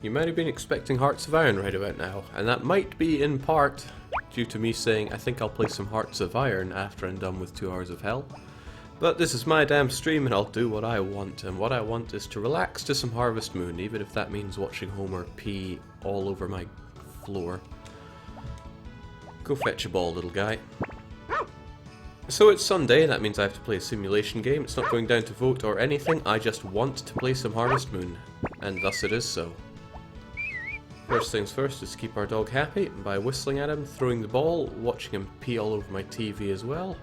You might have been expecting Hearts of Iron right about now, and that might be in part due to me saying I think I'll play some Hearts of Iron after I'm done with 2 Hours of Hell. But this is my damn stream and I'll do what I want, and what I want is to relax to some Harvest Moon, even if that means watching Homer pee all over my floor. Go fetch a ball, little guy. So it's Sunday, that means I have to play a simulation game. It's not going down to vote or anything, I just want to play some Harvest Moon, and thus it is so. First things first is to keep our dog happy by whistling at him, throwing the ball, watching him pee all over my TV as well.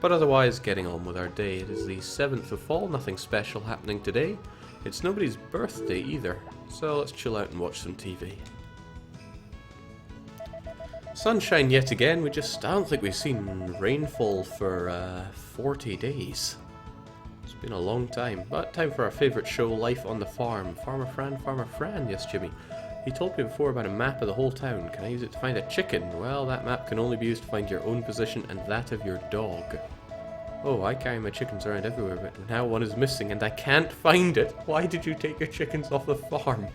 But otherwise, getting on with our day. It is the 7th of fall, nothing special happening today. It's nobody's birthday either, so let's chill out and watch some TV. Sunshine yet again. I don't think we've seen rainfall for 40 days. It's been a long time, but time for our favourite show, Life on the Farm. Farmer Fran, yes Jimmy. He told me before about a map of the whole town. Can I use it to find a chicken? Well, that map can only be used to find your own position and that of your dog. Oh, I carry my chickens around everywhere, but now one is missing and I can't find it. Why did you take your chickens off the farm?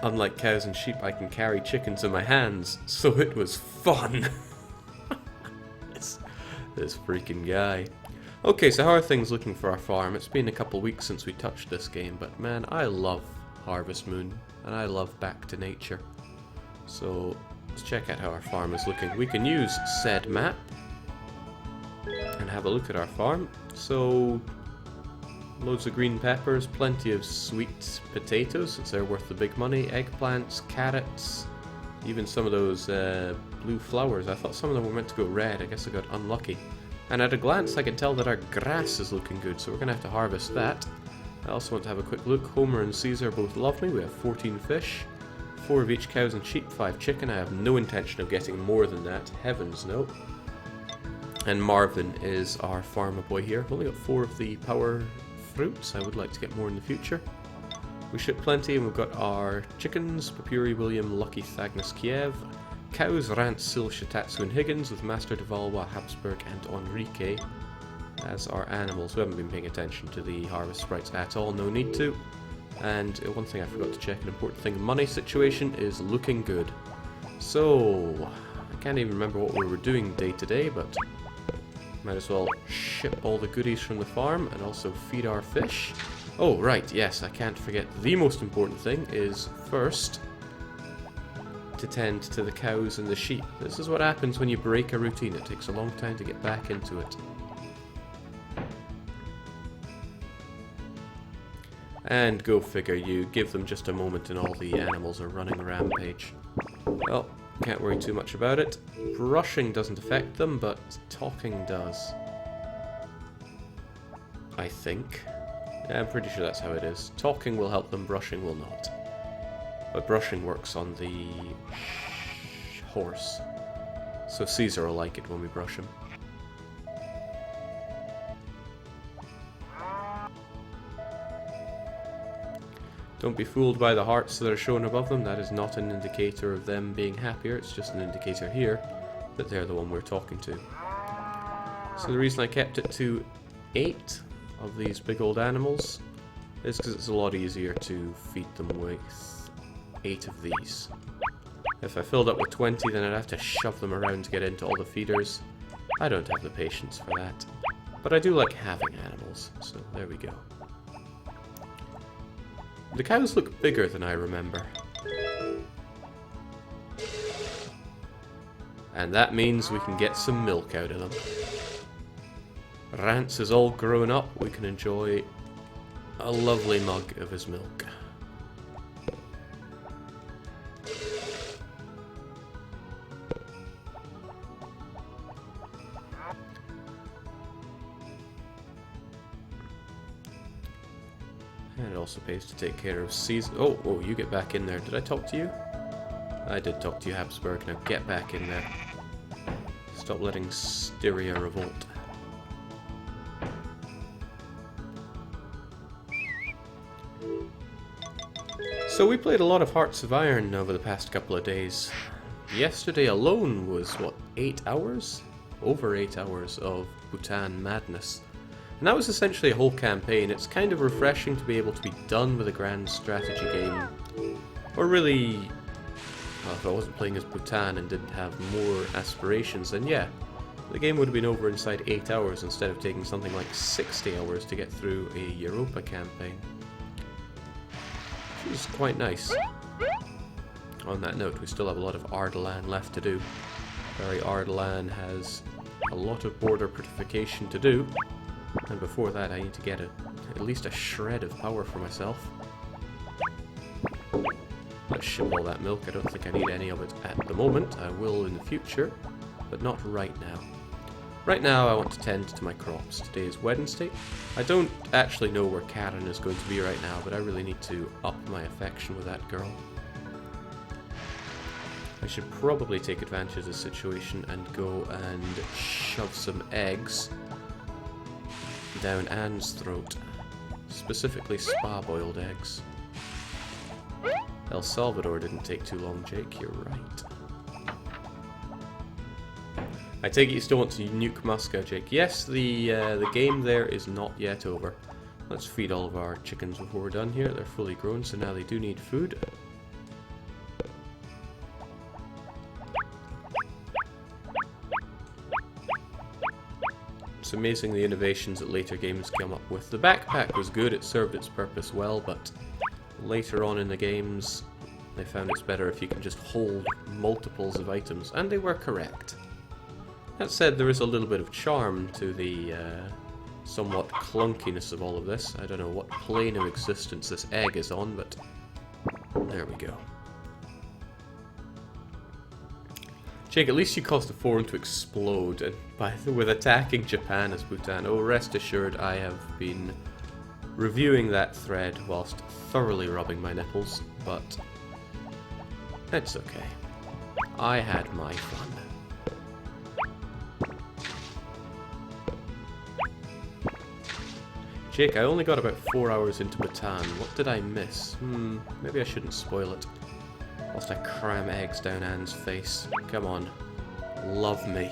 Unlike cows and sheep, I can carry chickens in my hands, so it was fun. This freaking guy. Okay, so how are things looking for our farm? It's been a couple weeks since we touched this game, but man, I love Harvest Moon, and I love Back to Nature. So, let's check out how our farm is looking. We can use said map, and have a look at our farm. So, loads of green peppers, plenty of sweet potatoes, since they're worth the big money, eggplants, carrots, even some of those blue flowers. I thought some of them were meant to go red. I guess I got unlucky. And at a glance I can tell that our grass is looking good, so we're going to have to harvest that. I also want to have a quick look. Homer and Caesar both love me. We have 14 fish, 4 of each cows and sheep, 5 chicken. I have no intention of getting more than that. Heavens no. And Marvin is our farmer boy here. I've only got 4 of the power fruits. I would like to get more in the future. We ship plenty, and we've got our chickens, Papuri, William, Lucky, Thagnus, Kiev, cows, Rance, Sil, Shitatsu, and Higgins, with Master de Valois, Habsburg, and Enrique as our animals. We haven't been paying attention to the harvest sprites at all, no need to. And one thing I forgot to check, an important thing, money situation is looking good. So, I can't even remember what we were doing day to day, but might as well ship all the goodies from the farm and also feed our fish. Oh, right, yes, I can't forget. The most important thing is, first, to tend to the cows and the sheep. This is what happens when you break a routine. It takes a long time to get back into it. And go figure, you give them just a moment and all the animals are running a rampage. Well, can't worry too much about it. Brushing doesn't affect them, but talking does. I think. I'm pretty sure that's how it is. Talking will help them, brushing will not. But brushing works on the horse. So Caesar will like it when we brush him. Don't be fooled by the hearts that are shown above them. That is not an indicator of them being happier. It's just an indicator here that they're the one we're talking to. So the reason I kept it to 8 of these big old animals is because it's a lot easier to feed them with 8 of these. If I filled up with 20, then I'd have to shove them around to get into all the feeders. I don't have the patience for that. But I do like having animals, so there we go. The cows look bigger than I remember. And that means we can get some milk out of them. Rance is all grown up, we can enjoy a lovely mug of his milk. And it also pays to take care of Caesar. Oh, you get back in there. Did I talk to you? I did talk to you, Habsburg. Now get back in there. Stop letting Styria revolt. So we played a lot of Hearts of Iron over the past couple of days. Yesterday alone was, what, 8 hours? over 8 hours of Bhutan madness. And that was essentially a whole campaign. It's kind of refreshing to be able to be done with a grand strategy game. Or really, well, if I wasn't playing as Bhutan and didn't have more aspirations, then yeah, the game would have been over inside 8 hours instead of taking something like 60 hours to get through a Europa campaign. Which is quite nice. On that note, we still have a lot of Ardalan left to do. Very Ardalan has a lot of border fortification to do. And before that, I need to get at least a shred of power for myself. Let's ship all that milk. I don't think I need any of it at the moment. I will in the future, but not right now. Right now, I want to tend to my crops. Today is Wednesday. I don't actually know where Karen is going to be right now, but I really need to up my affection with that girl. I should probably take advantage of the situation and go and shove some eggs down Anne's throat. Specifically spa-boiled eggs. El Salvador didn't take too long, Jake, you're right. I take it you still want to nuke Moscow, Jake. Yes, the game there is not yet over. Let's feed all of our chickens before we're done here. They're fully grown, so now they do need food. It's amazing the innovations that later games come up with. The backpack was good, it served its purpose well, but later on in the games they found it's better if you can just hold multiples of items, and they were correct. That said, there is a little bit of charm to the somewhat clunkiness of all of this. I don't know what plane of existence this egg is on, but there we go. Jake, at least you caused the forum to explode and with attacking Japan as Bhutan. Oh, rest assured I have been reviewing that thread whilst thoroughly rubbing my nipples, but it's okay. I had my fun. Jake, I only got about 4 hours into Bhutan. What did I miss? Maybe I shouldn't spoil it. Whilst I cram eggs down Anne's face. Come on. Love me.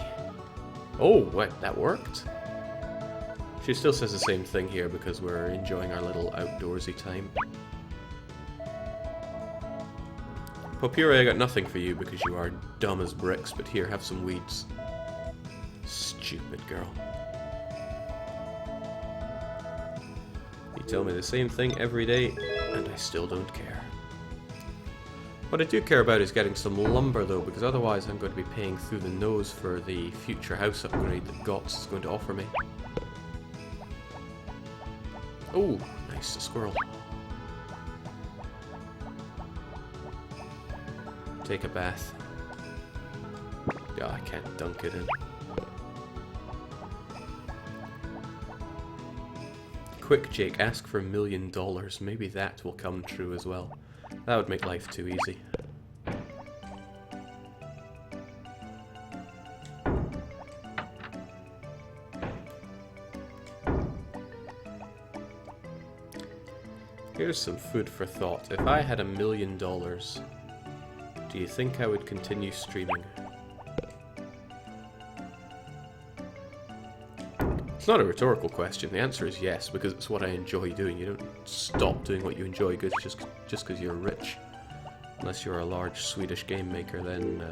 Oh, wait, that worked? She still says the same thing here because we're enjoying our little outdoorsy time. Popura, I got nothing for you because you are dumb as bricks, but here, have some weeds. Stupid girl. You tell me the same thing every day, and I still don't care. What I do care about is getting some lumber though, because otherwise I'm going to be paying through the nose for the future house upgrade that GOTS is going to offer me. Oh, nice, a squirrel. Take a bath. Yeah, I can't dunk it in. Quick, Jake, ask for $1 million. Maybe that will come true as well. That would make life too easy. Here's some food for thought. If I had $1 million, do you think I would continue streaming? It's not a rhetorical question. The answer is yes, because it's what I enjoy doing. You don't stop doing what you enjoy just because you're rich. Unless you're a large Swedish game maker, then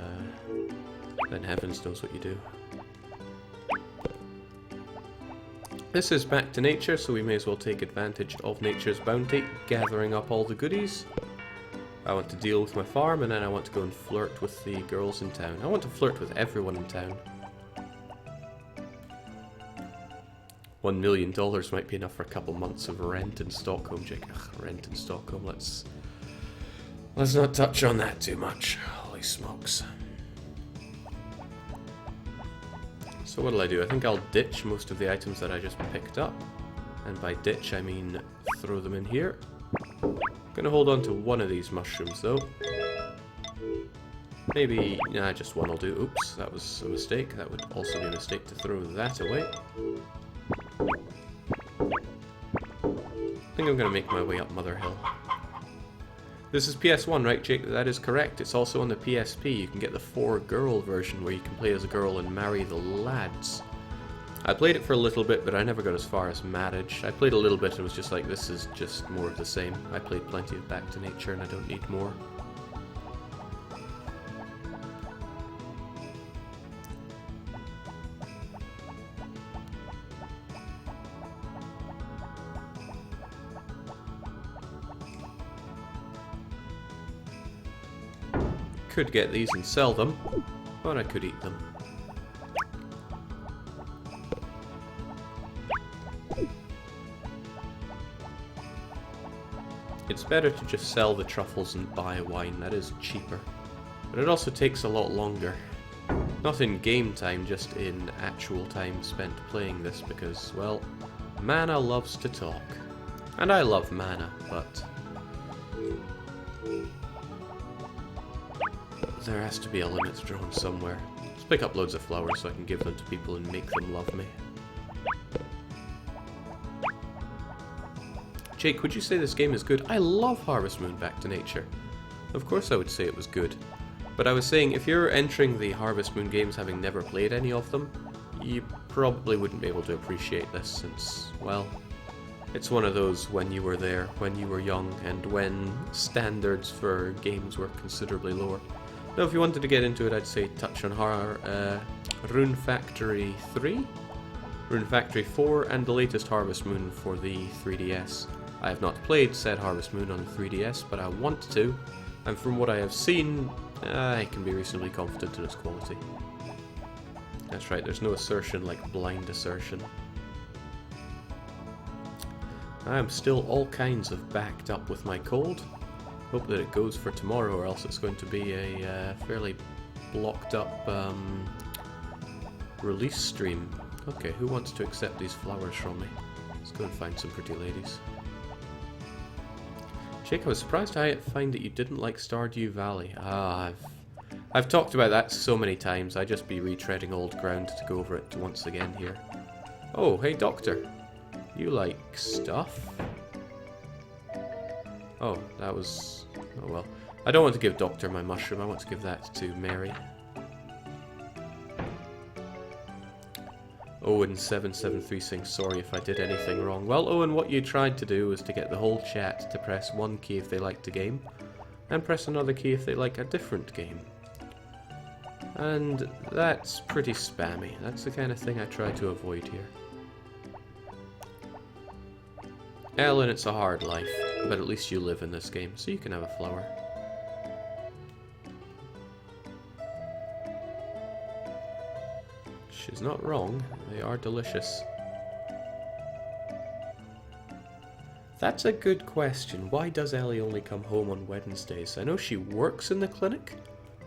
heavens knows what you do. This is back to nature, so we may as well take advantage of nature's bounty, gathering up all the goodies. I want to deal with my farm, and then I want to go and flirt with the girls in town. I want to flirt with everyone in town. $1 million might be enough for a couple months of rent in Stockholm, Jake. Ugh, rent in Stockholm, let's not touch on that too much. Holy smokes. So what'll I do? I think I'll ditch most of the items that I just picked up. And by ditch, I mean throw them in here. Gonna hold on to one of these mushrooms, though. Maybe, nah, just one will do. Oops, that was a mistake. That would also be a mistake to throw that away. I think I'm going to make my way up Mother Hill. This is PS1, right, Jake? That is correct. It's also on the PSP. You can get the 4-girl version where you can play as a girl and marry the lads. I played it for a little bit, but I never got as far as marriage. I played a little bit and was just like, this is just more of the same. I played plenty of Back to Nature and I don't need more. Could get these and sell them, or I could eat them. It's better to just sell the truffles and buy wine, that is cheaper. But it also takes a lot longer. Not in game time, just in actual time spent playing this because, well, Mana loves to talk. And I love Mana, but there has to be a limit drawn somewhere. Let's pick up loads of flowers so I can give them to people and make them love me. Jake, would you say this game is good? I love Harvest Moon Back to Nature. Of course I would say it was good. But I was saying, if you're entering the Harvest Moon games having never played any of them, you probably wouldn't be able to appreciate this since, well, it's one of those when you were there, when you were young, and when standards for games were considerably lower. Now, if you wanted to get into it, I'd say touch on Rune Factory 3, Rune Factory 4, and the latest Harvest Moon for the 3DS. I have not played said Harvest Moon on the 3DS, but I want to, and from what I have seen, I can be reasonably confident in its quality. That's right, there's no assertion like blind assertion. I am still all kinds of backed up with my cold. Hope that it goes for tomorrow, or else it's going to be a fairly blocked up release stream. Okay, who wants to accept these flowers from me? Let's go and find some pretty ladies. Jake, I was surprised I find that you didn't like Stardew Valley. I've talked about that so many times, I'd just be retreading old ground to go over it once again here. Oh, hey Doctor. You like stuff? Oh, that was... oh well. I don't want to give Doctor my mushroom, I want to give that to Mary. Owen773 saying sorry if I did anything wrong. Well, Owen, what you tried to do was to get the whole chat to press one key if they liked a game, and press another key if they like a different game. And that's pretty spammy. That's the kind of thing I try to avoid here. Ellen, it's a hard life, but at least you live in this game, so you can have a flower. She's not wrong, they are delicious. That's a good question. Why does Ellie only come home on Wednesdays? I know she works in the clinic,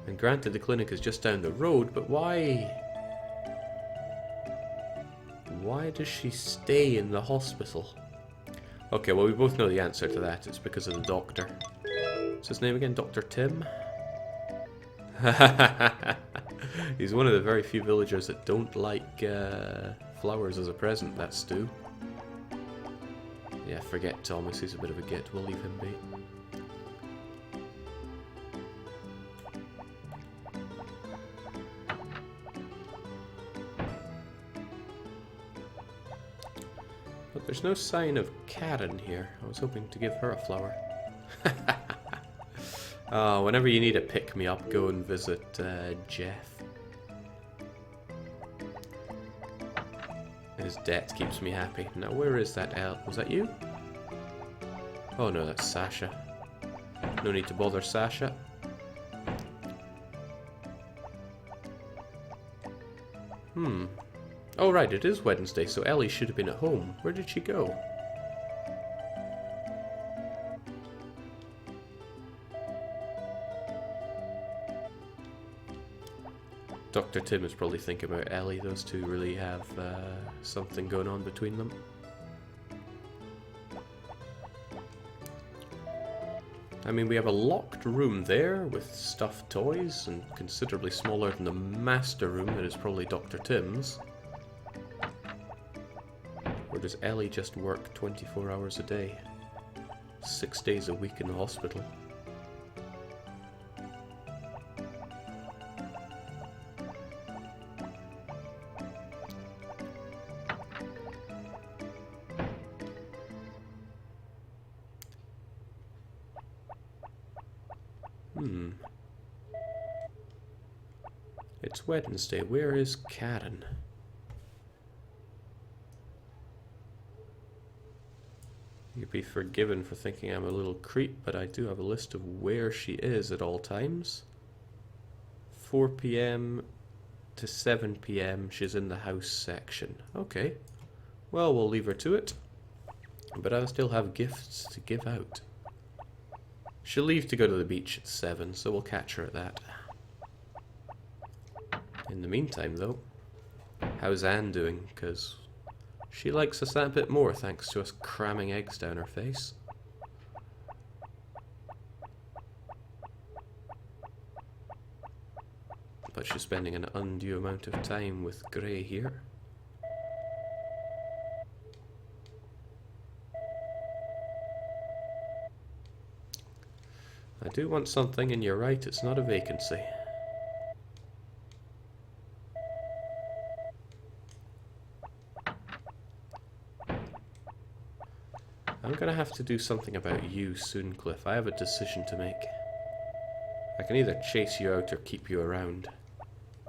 and granted the clinic is just down the road, but why? Why does she stay in the hospital? Okay, well we both know the answer to that. It's because of the doctor. What's his name again? Dr. Tim? He's one of the very few villagers that don't like flowers as a present, that's Stu. Yeah, forget Thomas, he's a bit of a git, we'll leave him be. But there's no sign of Karen here. I was hoping to give her a flower. Whenever you need a pick-me-up, go and visit Jeff. His debt keeps me happy. Now, where is that Elle? Was that you? Oh no, that's Sasha. No need to bother Sasha. Oh right, it is Wednesday, so Ellie should have been at home. Where did she go? Dr. Tim is probably thinking about Ellie. Those two really have something going on between them. I mean, we have a locked room there with stuffed toys and considerably smaller than the master room that is probably Dr. Tim's. Or does Ellie just work 24 hours a day? 6 days a week in the hospital? It's Wednesday. Where is Karen? You'd be forgiven for thinking I'm a little creep, but I do have a list of where she is at all times. 4 p.m. to 7 p.m. she's in the house section. Okay. Well, we'll leave her to it. But I still have gifts to give out. She'll leave to go to the beach at 7, so we'll catch her at that. In the meantime, though, how's Anne doing? Because she likes us that bit more, thanks to us cramming eggs down her face. But she's spending an undue amount of time with Grey here. I do want something, and you're right, it's not a vacancy. I'm gonna have to do something about you soon, Cliff. I have a decision to make. I can either chase you out or keep you around.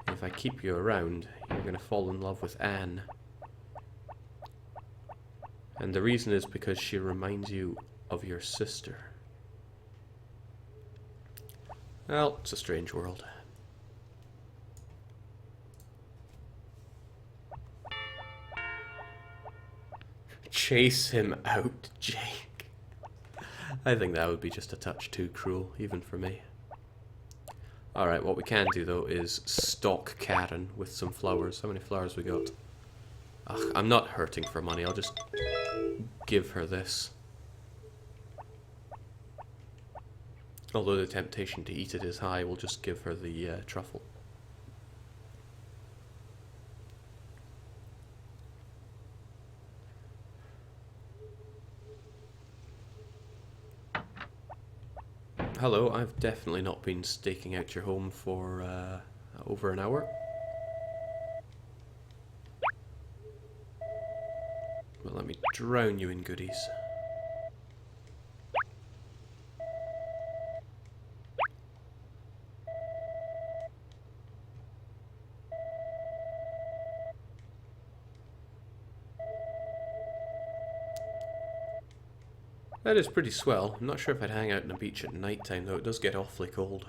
If I keep you around, you're gonna fall in love with Anne. And the reason is because she reminds you of your sister. Well, it's a strange world. Chase him out, Jake. I think that would be just a touch too cruel, even for me. Alright, what we can do though is stalk Karen with some flowers. How many flowers we got? Ugh, I'm not hurting for money, I'll just give her this. Although the temptation to eat it is high, we'll just give her the truffle. Hello, I've definitely not been staking out your home for over an hour. Well, let me drown you in goodies. That is pretty swell. I'm not sure if I'd hang out on the beach at night time though, it does get awfully cold.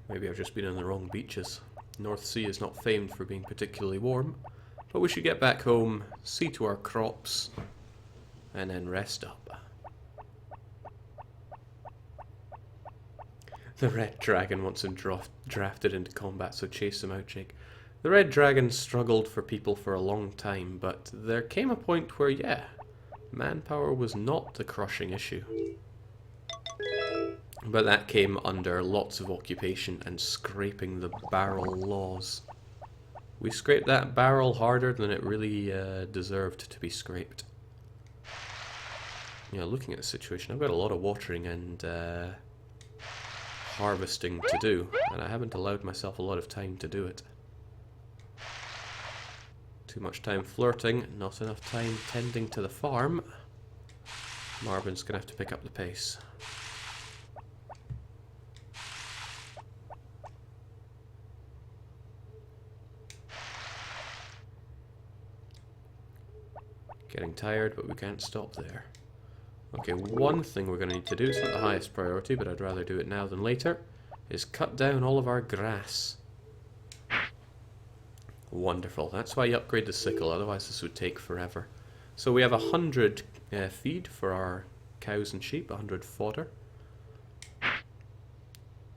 Maybe I've just been on the wrong beaches. North Sea is not famed for being particularly warm, but we should get back home, see to our crops, and then rest up. The Red Dragon wants him drafted into combat, so chase him out, Jake. The Red Dragon struggled for people for a long time, but there came a point where, yeah, manpower was not the crushing issue. But that came under lots of occupation and scraping the barrel laws. We scraped that barrel harder than it really deserved to be scraped. Yeah, looking at the situation, I've got a lot of watering and harvesting to do, and I haven't allowed myself a lot of time to do it. Too much time flirting, not enough time tending to the farm. Marvin's gonna have to pick up the pace. Getting tired, but we can't stop there. Okay, one thing we're gonna need to do, it's not the highest priority, but I'd rather do it now than later, is cut down all of our grass. Wonderful. That's why you upgrade the sickle, otherwise this would take forever. So we have 100 feed for our cows and sheep, 100 fodder.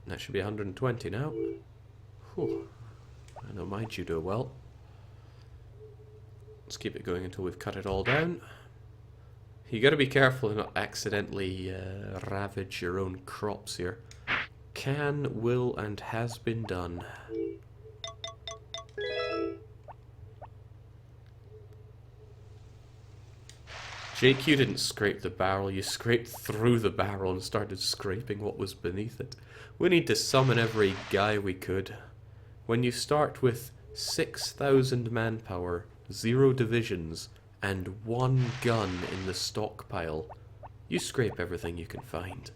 That should be 120 now. Whew. I know my judo well. Let's keep it going until we've cut it all down. You gotta be careful and not accidentally ravage your own crops here. Can, will, and has been done. Jake, you didn't scrape the barrel, you scraped through the barrel and started scraping what was beneath it. We need to summon every guy we could. When you start with 6,000 manpower, 0 divisions, and 1 gun in the stockpile, you scrape everything you can find.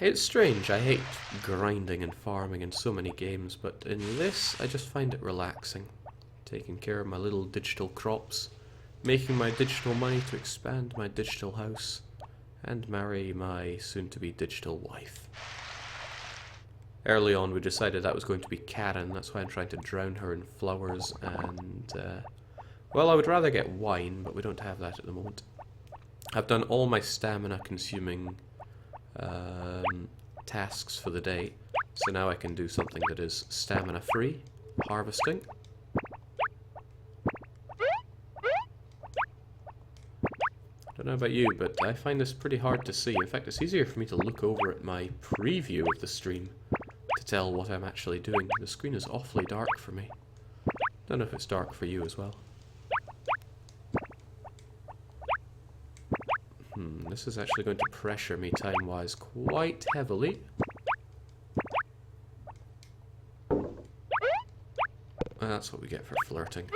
It's strange, I hate grinding and farming in so many games, but in this I just find it relaxing. Taking care of my little digital crops, making my digital money to expand my digital house, and marry my soon-to-be digital wife. Early on we decided that was going to be Karen, that's why I'm trying to drown her in flowers and... well, I would rather get wine, but we don't have that at the moment. I've done all my stamina-consuming tasks for the day, so now I can do something that is stamina-free, harvesting. I don't know about you, but I find this pretty hard to see. In fact, it's easier for me to look over at my preview of the stream to tell what I'm actually doing. The screen is awfully dark for me. Don't know if it's dark for you as well. This is actually going to pressure me time-wise quite heavily. That's what we get for flirting.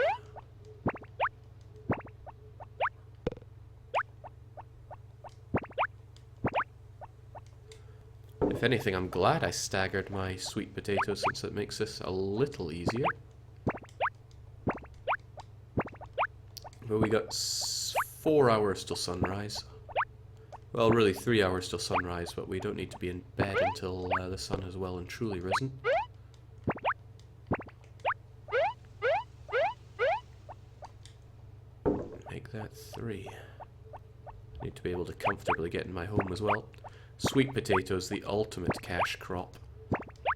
If anything, I'm glad I staggered my sweet potatoes since it makes this a little easier. But we got 4 hours till sunrise. Well, really 3 hours till sunrise, but we don't need to be in bed until the sun has well and truly risen. Make that 3. Need to be able to comfortably get in my home as well. Sweet potatoes, the ultimate cash crop.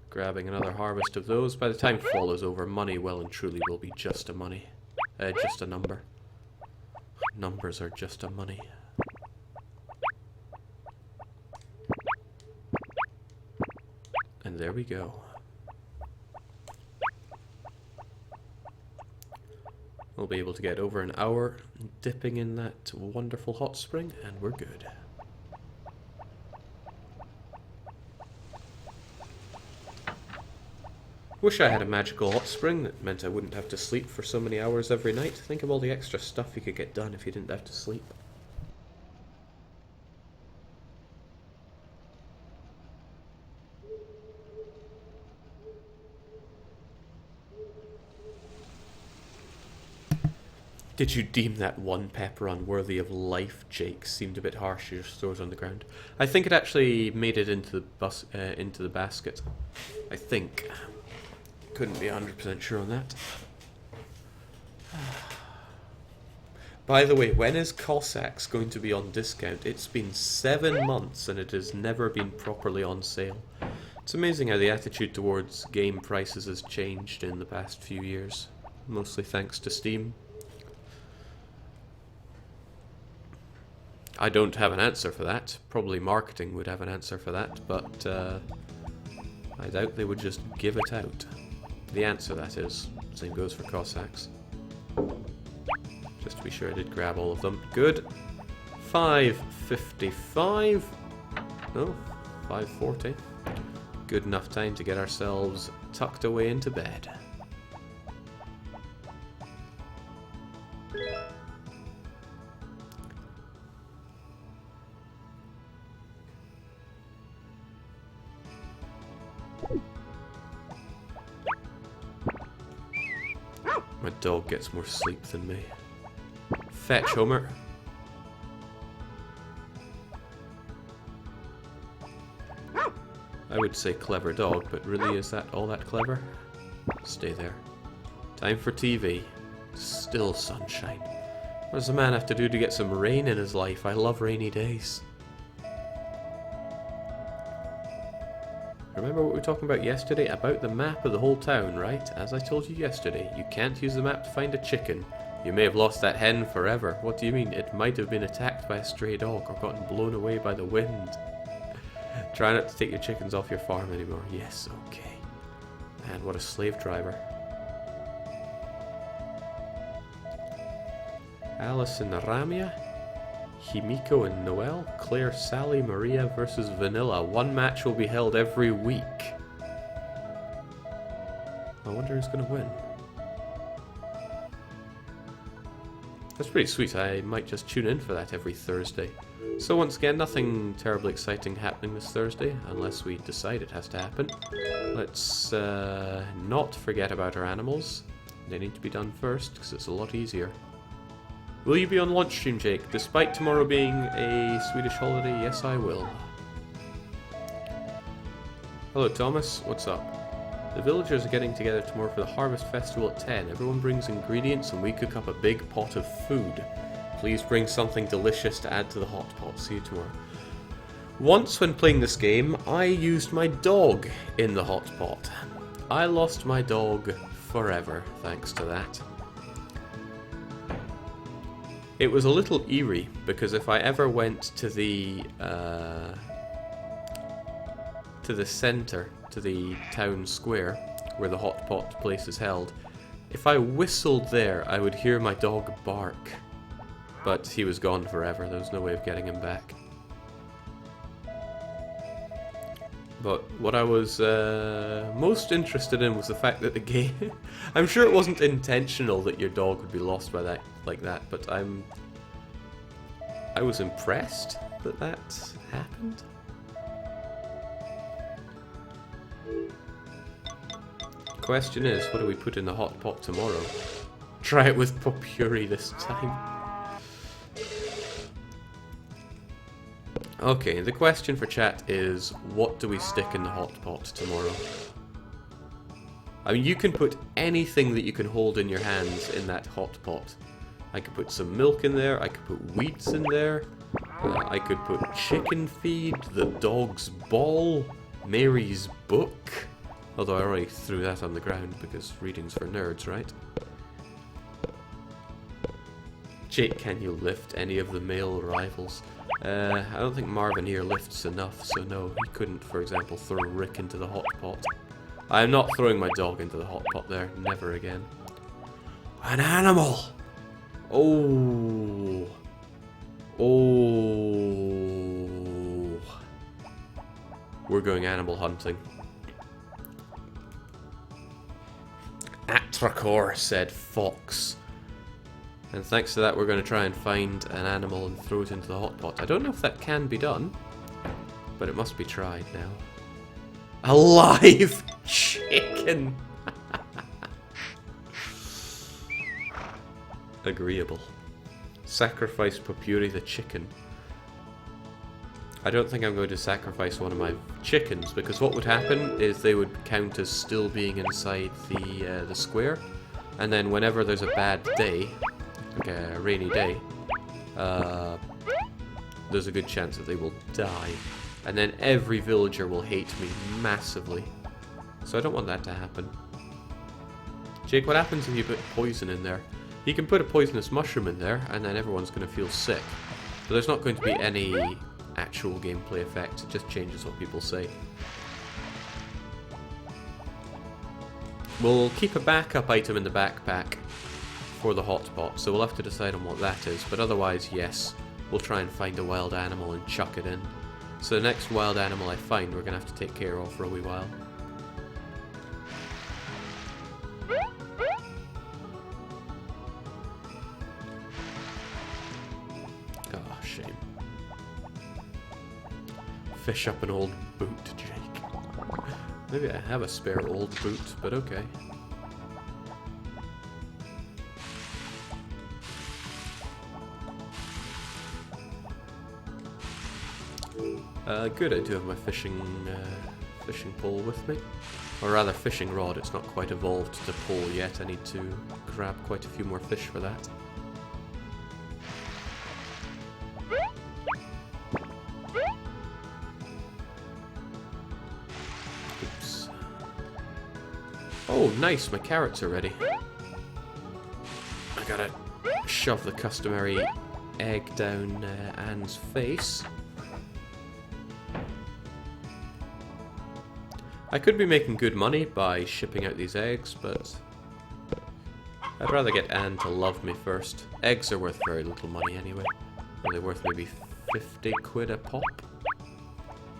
Grabbing another harvest of those. By the time fall is over, money well and truly will be just a money. Just a number. Numbers are just a money. And there we go. We'll be able to get over an hour dipping in that wonderful hot spring, and we're good. Wish I had a magical hot spring that meant I wouldn't have to sleep for so many hours every night. Think of all the extra stuff you could get done if you didn't have to sleep. Did you deem that one pepper unworthy of life? Jake seemed a bit harsh. He just throws it on the ground. I think it actually made it into the basket. I think. Couldn't be 100% sure on that. By the way, when is Cossacks going to be on discount? It's been 7 months and it has never been properly on sale. It's amazing how the attitude towards game prices has changed in the past few years. Mostly thanks to Steam. I don't have an answer for that. Probably marketing would have an answer for that, but I doubt they would just give it out. The answer, that is. Same goes for Cossacks. Just to be sure I did grab all of them. Good. 5:55. No, 5:40. Good enough time to get ourselves tucked away into bed. My dog gets more sleep than me. Fetch, Homer. I would say clever dog, but really is that all that clever? Stay there. Time for TV. Still sunshine. What does a man have to do to get some rain in his life? I love rainy days. Remember what we were talking about yesterday? About the map of the whole town, right? As I told you yesterday, you can't use the map to find a chicken. You may have lost that hen forever. What do you mean? It might have been attacked by a stray dog or gotten blown away by the wind. Try not to take your chickens off your farm anymore. Yes, okay. Man, what a slave driver. Alice and Ramia? Himiko and Noel, Claire, Sally, Maria versus Vanilla. One match will be held every week. I wonder who's going to win. That's pretty sweet. I might just tune in for that every Thursday. So once again, nothing terribly exciting happening this Thursday, unless we decide it has to happen. Let's not forget about our animals. They need to be done first, because it's a lot easier. Will you be on launch stream, Jake? Despite tomorrow being a Swedish holiday, yes I will. Hello Thomas, what's up? The villagers are getting together tomorrow for the Harvest Festival at 10. Everyone brings ingredients and we cook up a big pot of food. Please bring something delicious to add to the hot pot. See you tomorrow. Once when playing this game, I used my dog in the hot pot. I lost my dog forever thanks to that. It was a little eerie because if I ever went to the centre, to the town square where the hot pot place is held, if I whistled there I would hear my dog bark. But he was gone forever, there was no way of getting him back. But what I was most interested in was the fact that the game... I'm sure it wasn't intentional that your dog would be lost by that, like that, but I was impressed that that happened. Question is, what do we put in the hot pot tomorrow? Try it with potpourri this time. Okay, the question for chat is, what do we stick in the hot pot tomorrow? I mean, you can put anything that you can hold in your hands in that hot pot. I could put some milk in there, I could put wheats in there, I could put chicken feed, the dog's ball, Mary's book. Although I already threw that on the ground because reading's for nerds, right? Jake, can you lift any of the male rivals? I don't think Marvin here lifts enough, so no, he couldn't, for example, throw Rick into the hot pot. I am not throwing my dog into the hot pot there, never again. An animal! Oh. Oh. We're going animal hunting. Attracor, said Fox. And thanks to that we're going to try and find an animal and throw it into the hot pot. I don't know if that can be done, but it must be tried now. A live chicken! Agreeable. Sacrifice Potpourri the chicken. I don't think I'm going to sacrifice one of my chickens, because what would happen is they would count as still being inside the square, and then whenever there's a bad day, like a rainy day, there's a good chance that they will die, and then every villager will hate me massively. So I don't want that to happen. Jake, what happens if you put poison in there? You can put a poisonous mushroom in there, and then everyone's going to feel sick. But there's not going to be any actual gameplay effect, it just changes what people say. We'll keep a backup item in the backpack for the hot pot, so we'll have to decide on what that is, but otherwise, yes, we'll try and find a wild animal and chuck it in. So the next wild animal I find, we're going to have to take care of for a wee while. Oh, shame. Fish up an old boot, Jake. Maybe I have a spare old boot, but okay. Good, I do have my fishing pole with me. Or rather, fishing rod. It's not quite evolved to pole yet. I need to grab quite a few more fish for that. Oops. Oh, nice! My carrots are ready. I gotta shove the customary egg down Anne's face. I could be making good money by shipping out these eggs, but I'd rather get Anne to love me first. Eggs are worth very little money anyway. Only worth maybe 50 quid a pop.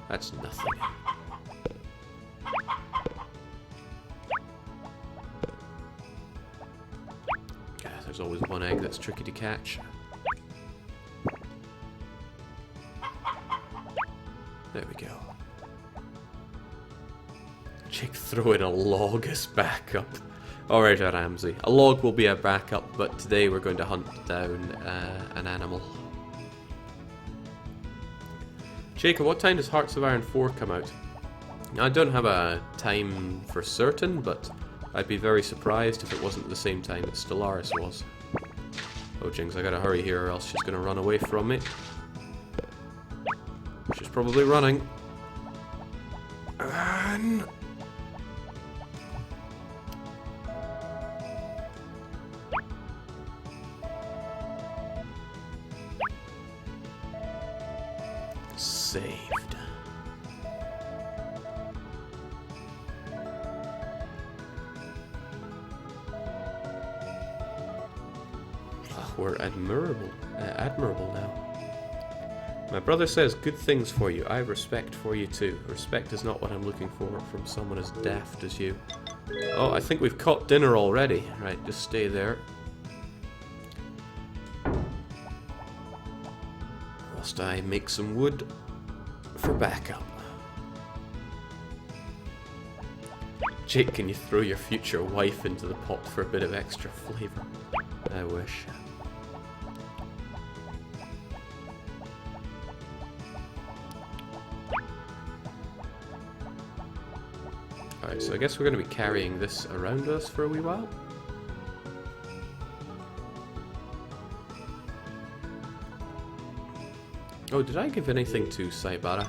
That's nothing. There's always one egg that's tricky to catch. There we go. Jake throwing a log as backup. Alright, Ramsey. A log will be a backup, but today we're going to hunt down an animal. Jake, at what time does Hearts of Iron 4 come out? Now, I don't have a time for certain, but I'd be very surprised if it wasn't the same time that Stellaris was. Oh, Jinx, I gotta hurry here or else she's gonna run away from me. She's probably running. Run! Saved. We're admirable now. My brother says good things for you. I have respect for you too. Respect is not what I'm looking for from someone as daft as you. Oh, I think we've caught dinner already. Right, just stay there. Whilst I make some wood for backup. Jake, can you throw your future wife into the pot for a bit of extra flavour? I wish. Alright, so I guess we're going to be carrying this around us for a wee while. Oh, did I give anything to Saibara?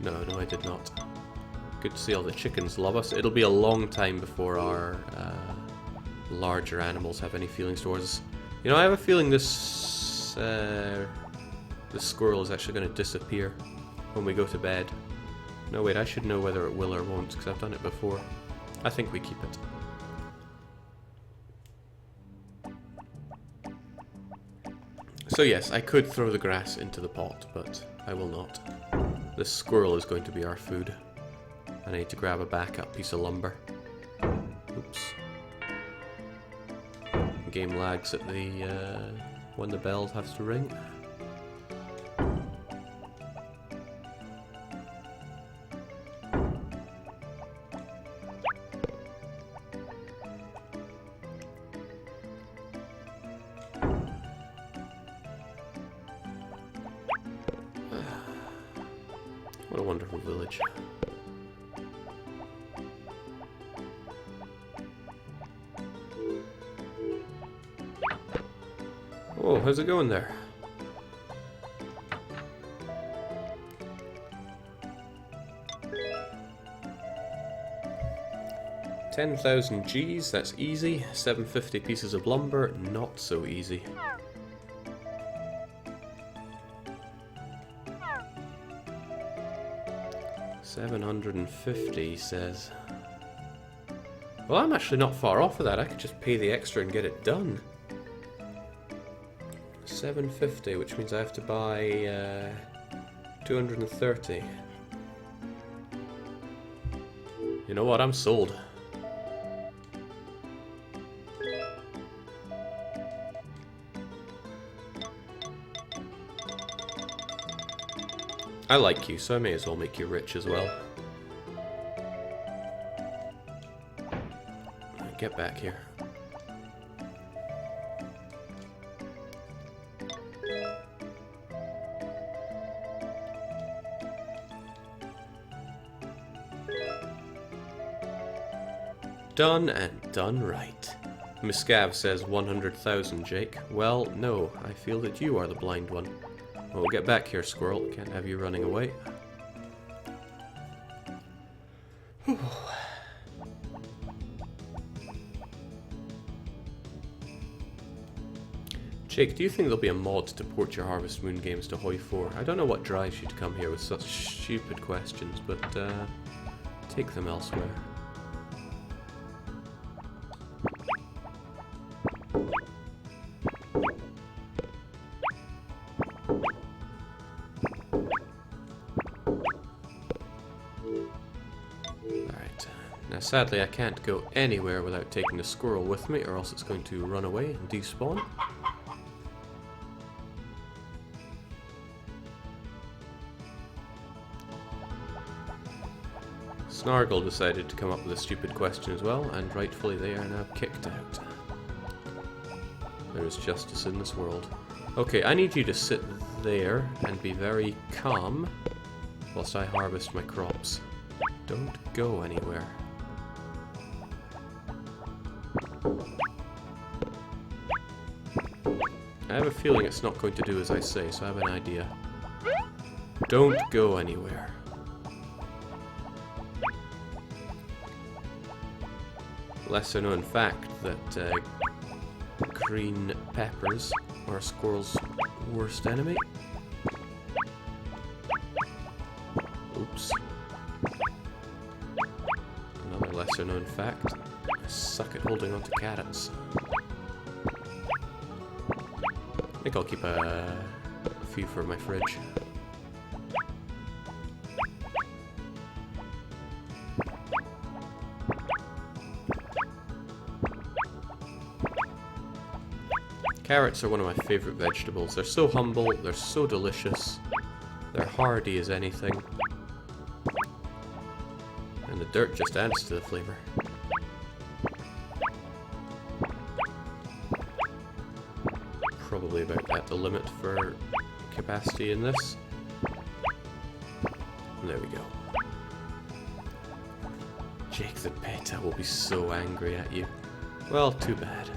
No, I did not. Good to see all the chickens love us. It'll be a long time before our larger animals have any feelings towards us. You know, I have a feeling this squirrel is actually going to disappear when we go to bed. No, wait, I should know whether it will or won't, because I've done it before. I think we keep it. So yes, I could throw the grass into the pot, but I will not. This squirrel is going to be our food. I need to grab a backup piece of lumber. Oops. Game lags at the when the bell has to ring. What a wonderful village. Oh, how's it going there? $10,000 Gs, that's easy. 750 pieces of lumber, not so easy. $750, he says. Well, I'm actually not far off of that. I could just pay the extra and get it done. $750, which means I have to buy 230. You know what? I'm sold. I like you, so I may as well make you rich as well. Get back here. Done and done right. Miscav says 100,000, Jake. Well, no, I feel that you are the blind one. Well, get back here, squirrel. Can't have you running away. Whew. Jake, do you think there'll be a mod to port your Harvest Moon games to Hoi 4? I don't know what drives you to come here with such stupid questions, but take them elsewhere. Sadly, I can't go anywhere without taking the squirrel with me, or else it's going to run away and despawn. Snargle decided to come up with a stupid question as well, and rightfully they are now kicked out. There is justice in this world. Okay, I need you to sit there and be very calm whilst I harvest my crops. Don't go anywhere. I have a feeling it's not going to do as I say, so I have an idea. Don't go anywhere. Lesser known fact that green peppers are a squirrel's worst enemy. Oops. Another lesser known fact. I suck at holding onto carrots. I think I'll keep a few for my fridge. Carrots are one of my favourite vegetables. They're so humble, they're so delicious, they're hardy as anything, and the dirt just adds to the flavour. Probably about at the limit for capacity in this. And there we go. Jake the Peta will be so angry at you. Well, too bad.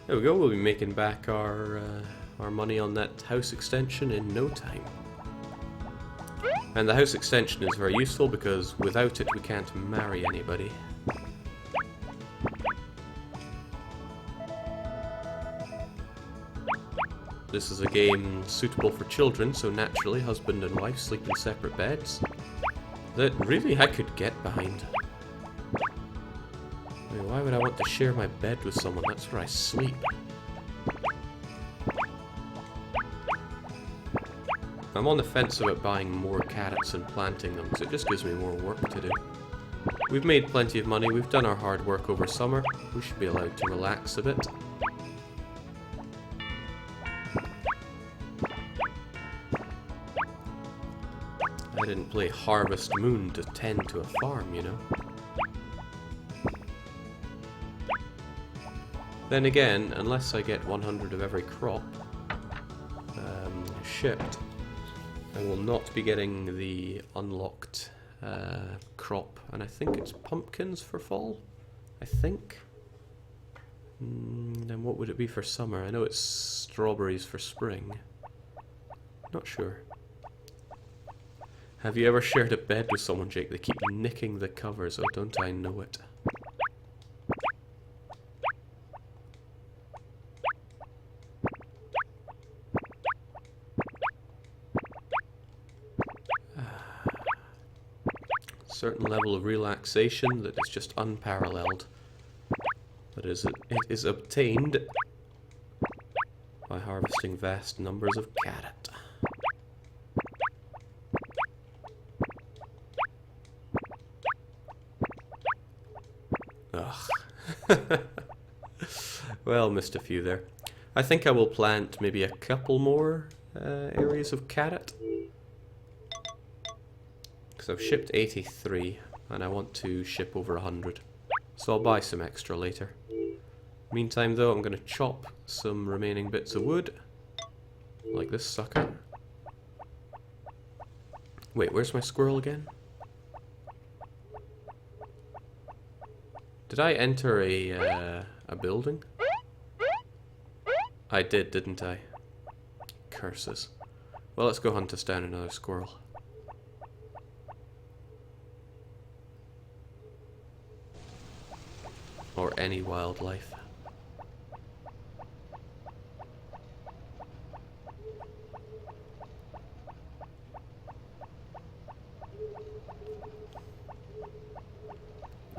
There we go, we'll be making back our money on that house extension in no time. And the house extension is very useful because without it we can't marry anybody. This is a game suitable for children, so naturally husband and wife sleep in separate beds. That really I could get behind. I mean, why would I want to share my bed with someone? That's where I sleep. I'm on the fence about buying more carrots and planting them, because it just gives me more work to do. We've made plenty of money, we've done our hard work over summer, we should be allowed to relax a bit. I didn't play Harvest Moon to tend to a farm, you know. Then again, unless I get 100 of every crop shipped, I will not be getting the unlocked crop, and I think it's pumpkins for fall, I think. Then what would it be for summer? I know it's strawberries for spring. Not sure. Have you ever shared a bed with someone, Jake? They keep nicking the covers, oh don't I know it. Certain level of relaxation that is just unparalleled. That is, it is obtained by harvesting vast numbers of carrot. Ugh. Well, missed a few there. I think I will plant maybe a couple more areas of carrot. Because I've shipped 83 and I want to ship over 100. So I'll buy some extra later. Meantime though, I'm going to chop some remaining bits of wood. Like this sucker. Wait, where's my squirrel again? Did I enter a building? I did, didn't I? Curses. Well, let's go hunt us down another squirrel. Or any wildlife.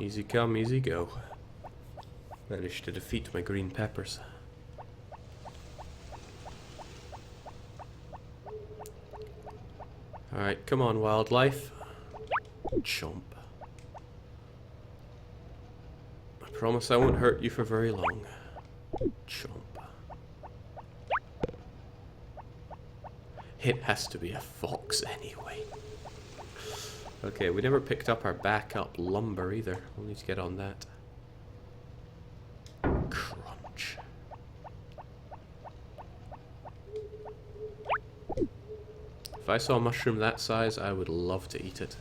Easy come, easy go. Managed to defeat my green peppers. Alright, come on, wildlife. Chomp. I promise I won't hurt you for very long. Chomp. It has to be a fox anyway. Okay, we never picked up our backup lumber either. We'll need to get on that. Crunch. If I saw a mushroom that size, I would love to eat it.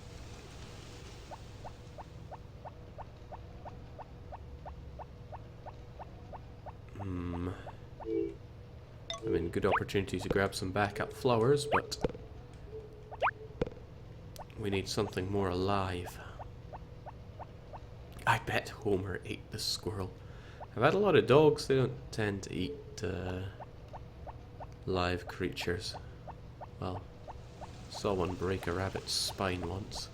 I mean, good opportunity to grab some backup flowers, but we need something more alive. I bet Homer ate the squirrel. I've had a lot of dogs, they don't tend to eat live creatures. Well, saw one break a rabbit's spine once.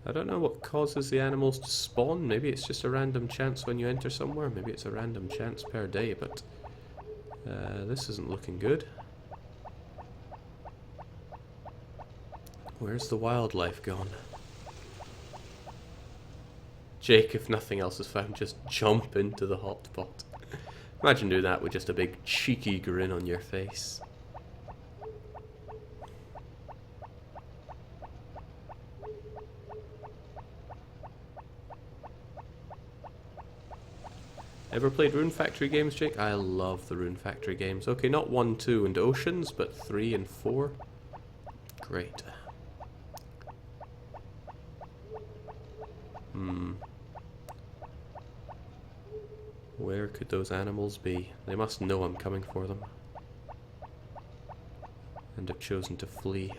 I don't know what causes the animals to spawn. Maybe it's just a random chance when you enter somewhere. Maybe it's a random chance per day, but this isn't looking good. Where's the wildlife gone? Jake, if nothing else is found, just jump into the hot pot. Imagine doing that with just a big cheeky grin on your face. Ever played Rune Factory games, Jake? I love the Rune Factory games. Okay, not 1, 2 and Oceans, but 3 and 4. Great. Where could those animals be? They must know I'm coming for them. And have chosen to flee.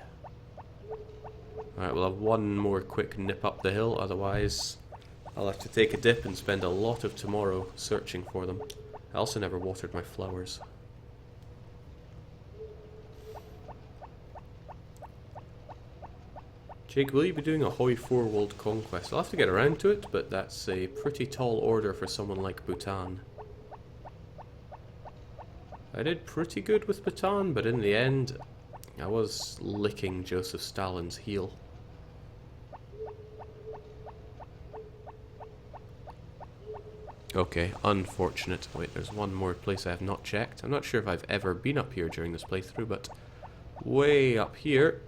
Alright, we'll have one more quick nip up the hill, otherwise I'll have to take a dip and spend a lot of tomorrow searching for them. I also never watered my flowers. Jake, will you be doing a Hoi 4 World Conquest? I'll have to get around to it, but that's a pretty tall order for someone like Bhutan. I did pretty good with Bhutan, but in the end, I was licking Joseph Stalin's heel. Okay, unfortunate. Wait, there's one more place I have not checked. I'm not sure if I've ever been up here during this playthrough, but way up here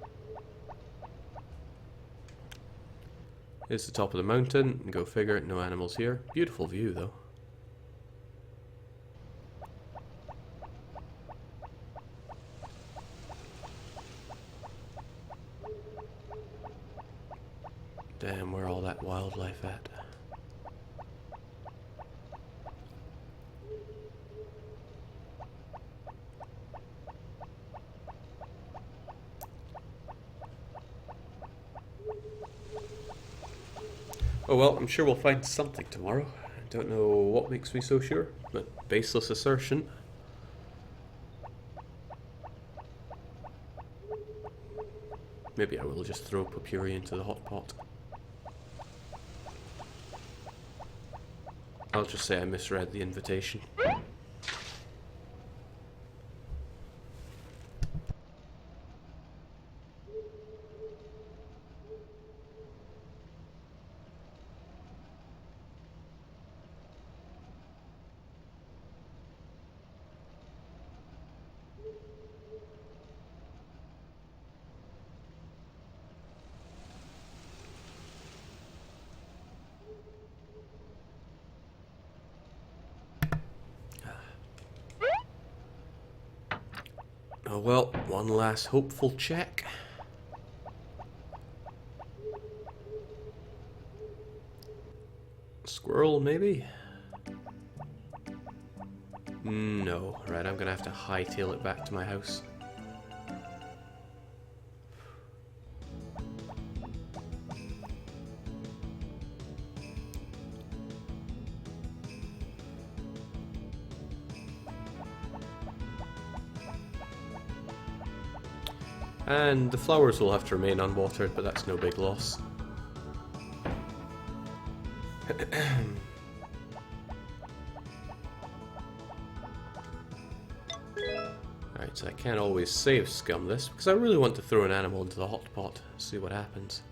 is the top of the mountain. Go figure, no animals here. Beautiful view though. Damn, where all that wildlife at? Oh well, I'm sure we'll find something tomorrow. I don't know what makes me so sure, but baseless assertion. Maybe I will just throw Papyri into the hot pot. I'll just say I misread the invitation. Oh well, one last hopeful check. Squirrel, maybe? No. Right, I'm gonna have to hightail it back to my house. And the flowers will have to remain unwatered, but that's no big loss. Alright, so I can't always save scum this, because I really want to throw an animal into the hot pot, see what happens.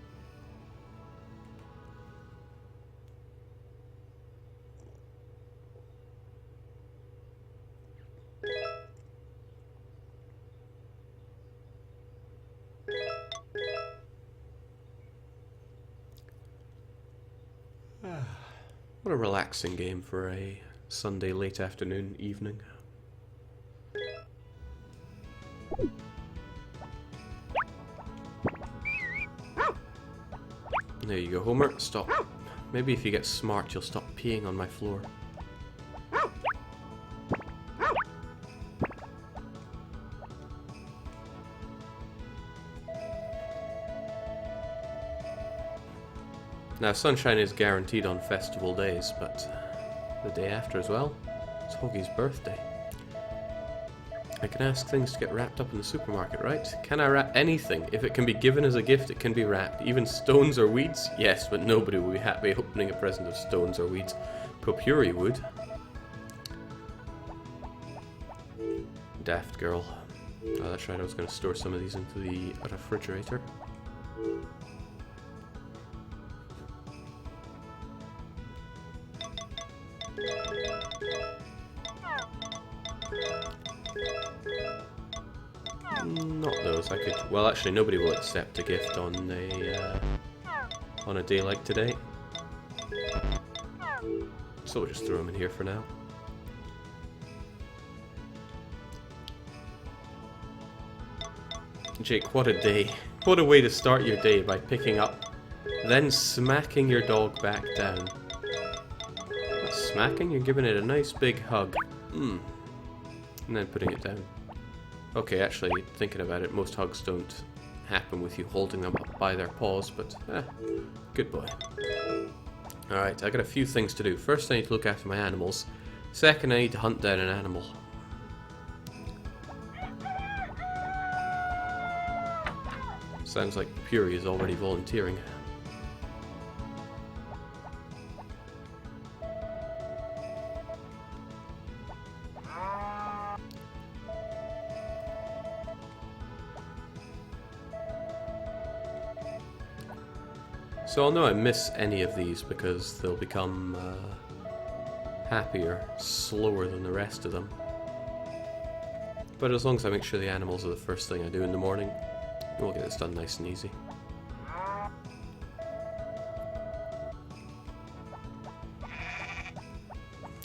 What a relaxing game for a Sunday late afternoon evening. There you go, Homer. Stop. Maybe if you get smart, you'll stop peeing on my floor. Now, sunshine is guaranteed on festival days, but the day after as well, it's Hoagie's birthday. I can ask things to get wrapped up in the supermarket, right? Can I wrap anything? If it can be given as a gift, it can be wrapped. Even stones or weeds? Yes, but nobody will be happy opening a present of stones or weeds. Popuri would. Daft girl. Oh, that's right, I was going to store some of these into the refrigerator. Not those. I could. Well, actually, nobody will accept a gift on a day like today. So we'll just throw them in here for now. Jake, what a day! What a way to start your day, by picking up, then smacking your dog back down. Not smacking. You're giving it a nice big hug. And then putting it down. Okay, actually, thinking about it, most hugs don't happen with you holding them up by their paws, but, good boy. Alright, I got a few things to do. First, I need to look after my animals. Second, I need to hunt down an animal. Sounds like Puri is already volunteering. So I'll know I miss any of these because they'll become happier, slower than the rest of them. But as long as I make sure the animals are the first thing I do in the morning, we'll get this done nice and easy.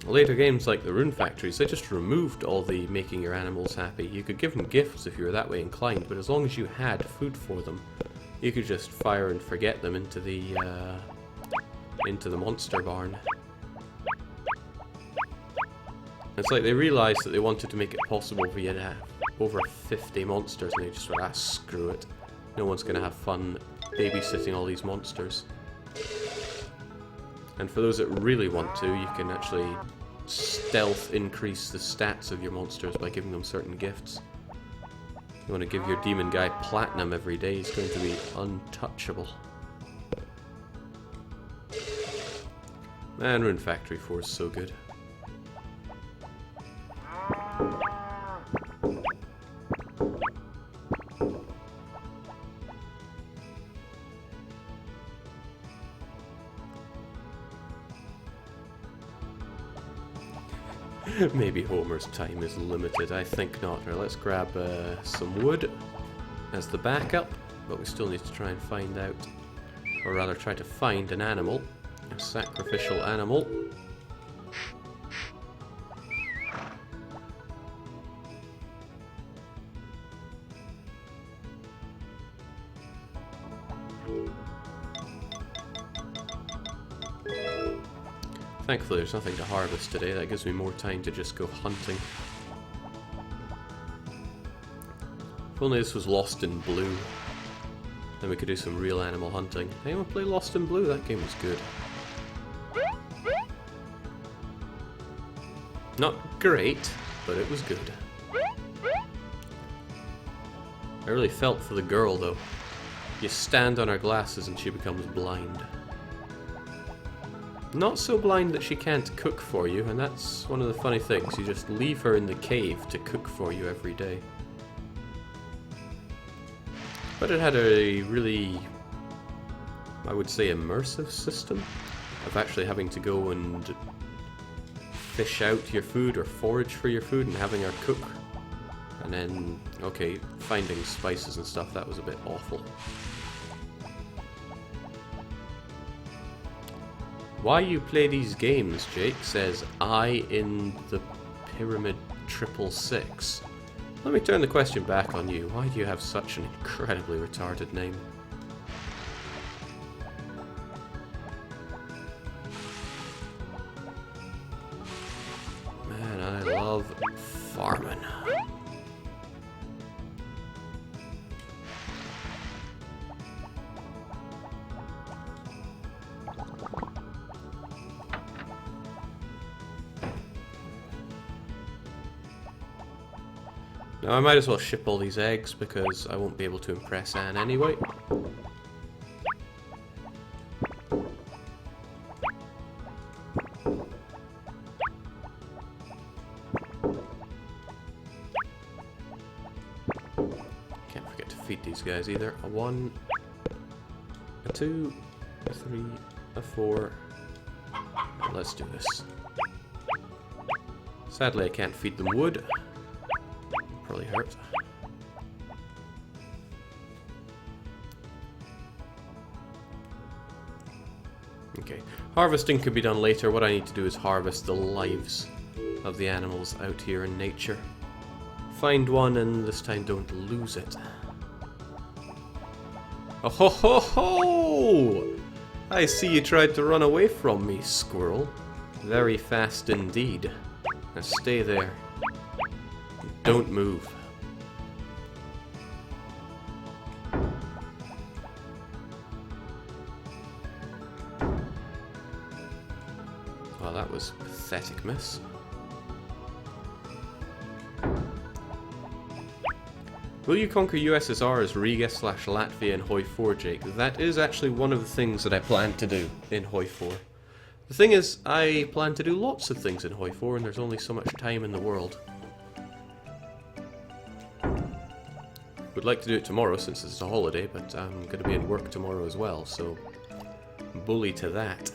Later games like the Rune Factories, they just removed all the making your animals happy. You could give them gifts if you were that way inclined, but as long as you had food for them, you could just fire and forget them into the monster barn. It's like they realised that they wanted to make it possible for you to have over 50 monsters, and they just went, screw it. No one's going to have fun babysitting all these monsters. And for those that really want to, you can actually stealth increase the stats of your monsters by giving them certain gifts. You want to give your demon guy platinum every day, he's going to be untouchable. Man, Rune Factory 4 is so good. Maybe Homer's time is limited, I think not. Right, let's grab some wood as the backup, but we still need to try and find out, or rather try to find an animal, a sacrificial animal. Thankfully there's nothing to harvest today, that gives me more time to just go hunting. If only this was Lost in Blue, then we could do some real animal hunting. Anyone play Lost in Blue? That game was good. Not great, but it was good. I really felt for the girl though. You stand on her glasses and she becomes blind. Not so blind that she can't cook for you, and that's one of the funny things. You just leave her in the cave to cook for you every day. But it had a really, I would say, immersive system of actually having to go and fish out your food or forage for your food and having her cook. And then, okay, finding spices and stuff, that was a bit awful. Why you play these games, Jake, says I in the Pyramid 666. Let me turn the question back on you. Why do you have such an incredibly retarded name? Man, I love farming. Now I might as well ship all these eggs because I won't be able to impress Anne anyway. Can't forget to feed these guys either. A 1, a 2, a 3, a 4. Let's do this. Sadly I can't feed them wood. Probably hurt. Okay, harvesting could be done later. What I need to do is harvest the lives of the animals out here in nature. Find one and this time don't lose it. Oh ho ho ho! I see you tried to run away from me, squirrel. Very fast indeed. Now stay there. Don't move. Well, that was a pathetic miss. Will you conquer USSR as Riga/Latvia in Hoi 4, Jake? That is actually one of the things that I plan to do in Hoi 4. The thing is, I plan to do lots of things in Hoi 4 and there's only so much time in the world. Would like to do it tomorrow since it's a holiday, but I'm going to be at work tomorrow as well, so bully to that.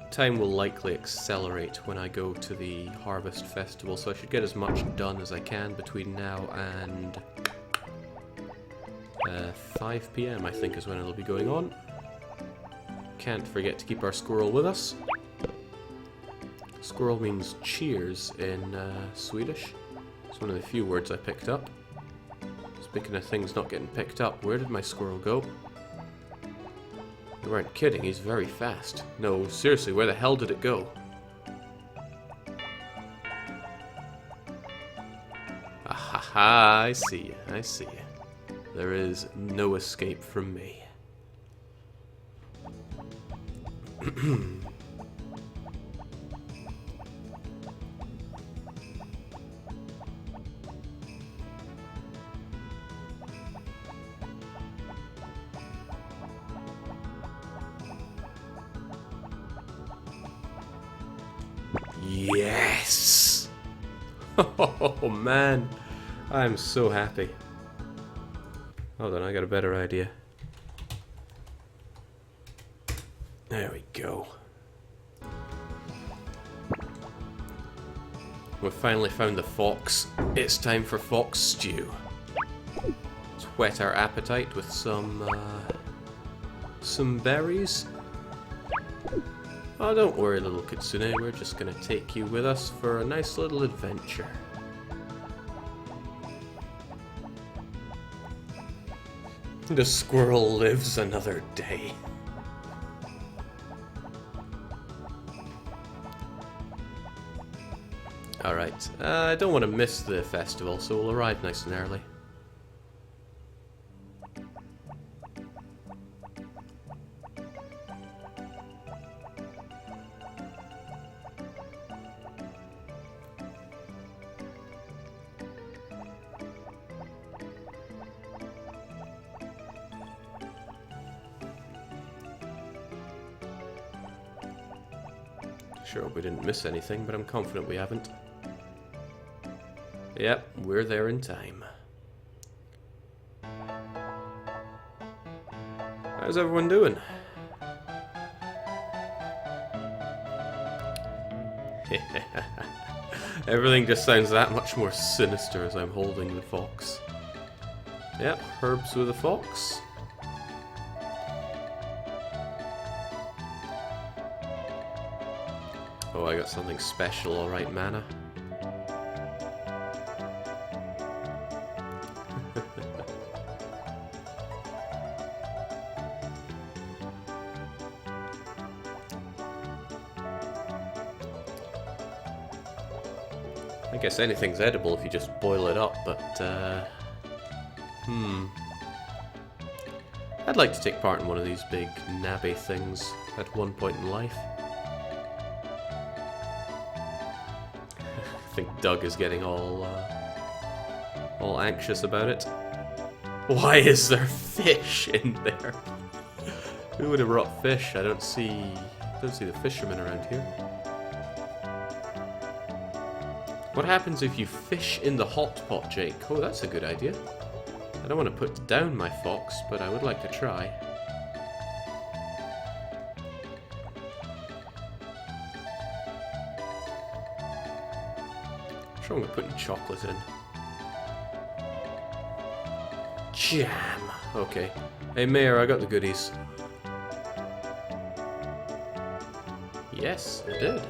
Time will likely accelerate when I go to the Harvest Festival, so I should get as much done as I can between now and 5 PM I think is when it'll be going on. Can't forget to keep our squirrel with us. Squirrel means cheers in Swedish. It's one of the few words I picked up. Speaking of things not getting picked up, where did my squirrel go? You weren't kidding, he's very fast. No, seriously, where the hell did it go? Ahaha, I see you, I see you. There is no escape from me. Yes! Oh man, I'm so happy. Hold on, I got a better idea. There we go. We've finally found the fox. It's time for fox stew. Let's whet our appetite with some berries. Oh, don't worry, little Kitsune, we're just gonna take you with us for a nice little adventure. The squirrel lives another day. Alright, I don't want to miss the festival, so we'll arrive nice and early. Sure hope we didn't miss anything, but I'm confident we haven't. Yep, we're there in time. How's everyone doing? Everything just sounds that much more sinister as I'm holding the fox. Yep, herbs with a fox. Oh, I got something special, alright, mana. I guess anything's edible if you just boil it up, but, I'd like to take part in one of these big nabby things at one point in life. I think Doug is getting all anxious about it. Why is there fish in there? Who would have brought fish? I don't see the fishermen around here. What happens if you fish in the hot pot, Jake? Oh, that's a good idea. I don't want to put down my fox, but I would like to try. I'm sure I'm going to put chocolate in. Jam! Okay. Hey, Mayor, I got the goodies. Yes, I did.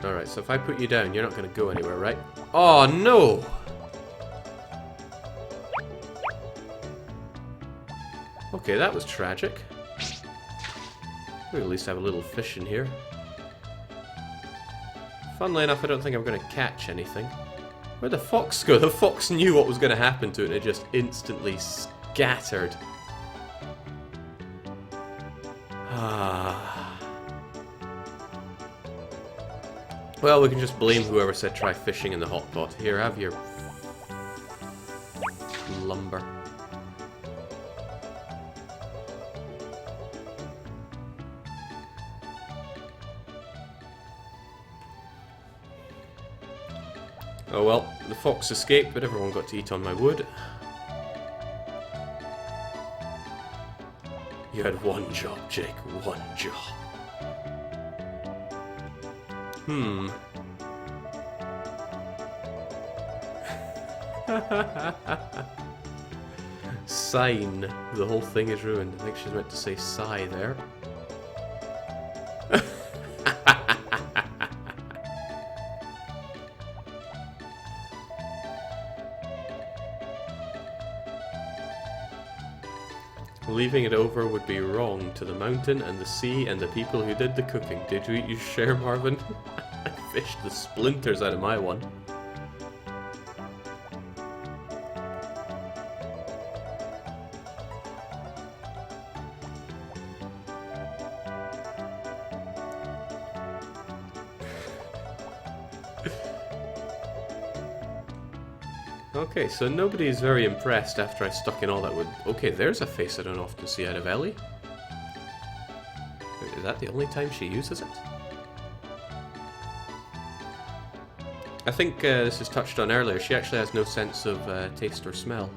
Alright, so if I put you down, you're not going to go anywhere, right? Oh, no! Okay, that was tragic. We at least have a little fish in here. Funnily enough, I don't think I'm going to catch anything. Where'd the fox go? The fox knew what was going to happen to it and it just instantly scattered. Ah. Well, we can just blame whoever said try fishing in the hot pot. Here, have your lumber. Oh well, the fox escaped, but everyone got to eat on my wood. You had one job, Jake. One job. Sign. The whole thing is ruined. I think she's meant to say sigh there. Leaving it over would be wrong to the mountain and the sea and the people who did the cooking. Did you eat your share, Marvin? I fished the splinters out of my one. Okay, so nobody's very impressed after I stuck in all that wood. Okay, there's a face I don't often see out of Ellie. Is that the only time she uses it? I think this is touched on earlier. She actually has no sense of taste or smell.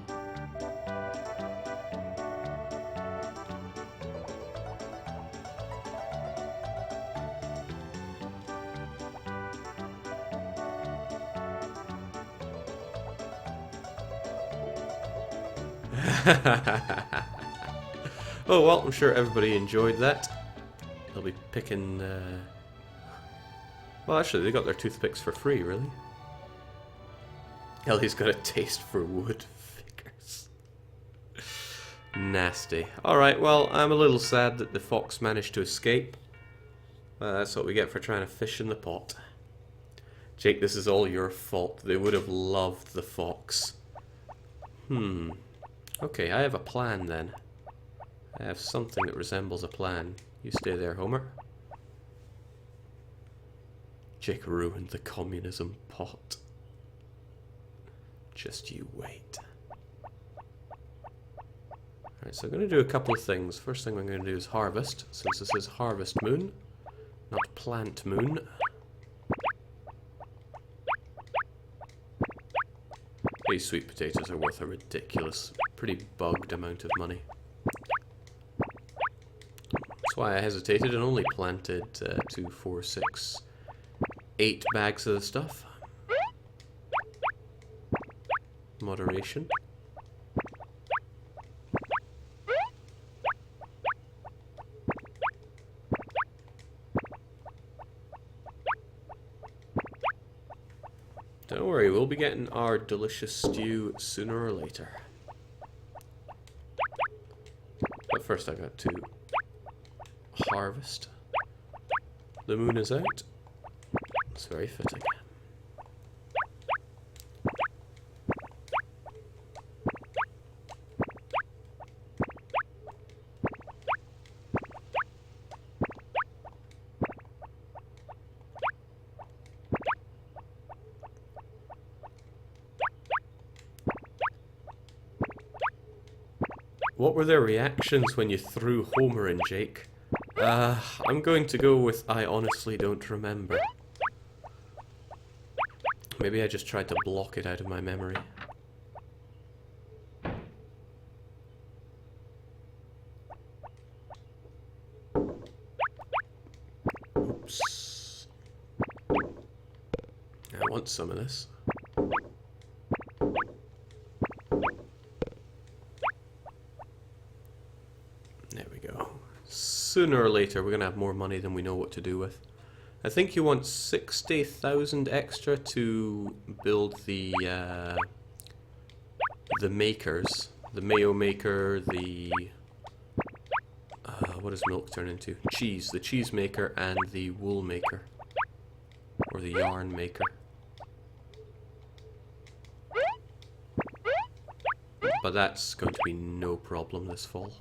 Oh well, I'm sure everybody enjoyed that. They'll be picking... Well, actually, they got their toothpicks for free, really. Ellie's got a taste for wood figures. Nasty. Alright, well, I'm a little sad that the fox managed to escape. That's what we get for trying to fish in the pot. Jake, this is all your fault. They would have loved the fox. Okay, I have a plan then. I have something that resembles a plan. You stay there, Homer. Jake ruined the communism pot. Just you wait. Right, so I'm going to do a couple of things. First thing I'm going to do is harvest, since this is harvest moon, not plant moon. These sweet potatoes are worth a ridiculous, pretty bugged amount of money. That's why I hesitated and only planted 2, 4, 6, 8 bags of the stuff. Moderation. Don't worry, we'll be getting our delicious stew sooner or later. But first I got to harvest. The moon is out. It's very fitting. What were their reactions when you threw Homer in, Jake? I'm going to go with I honestly don't remember. Maybe I just tried to block it out of my memory. Oops. I want some of this. There we go. Sooner or later we're going to have more money than we know what to do with. I think you want 60,000 extra to build the makers. The mayo maker, the... what does milk turn into? Cheese. The cheese maker and the wool maker. Or the yarn maker. But that's going to be no problem this fall.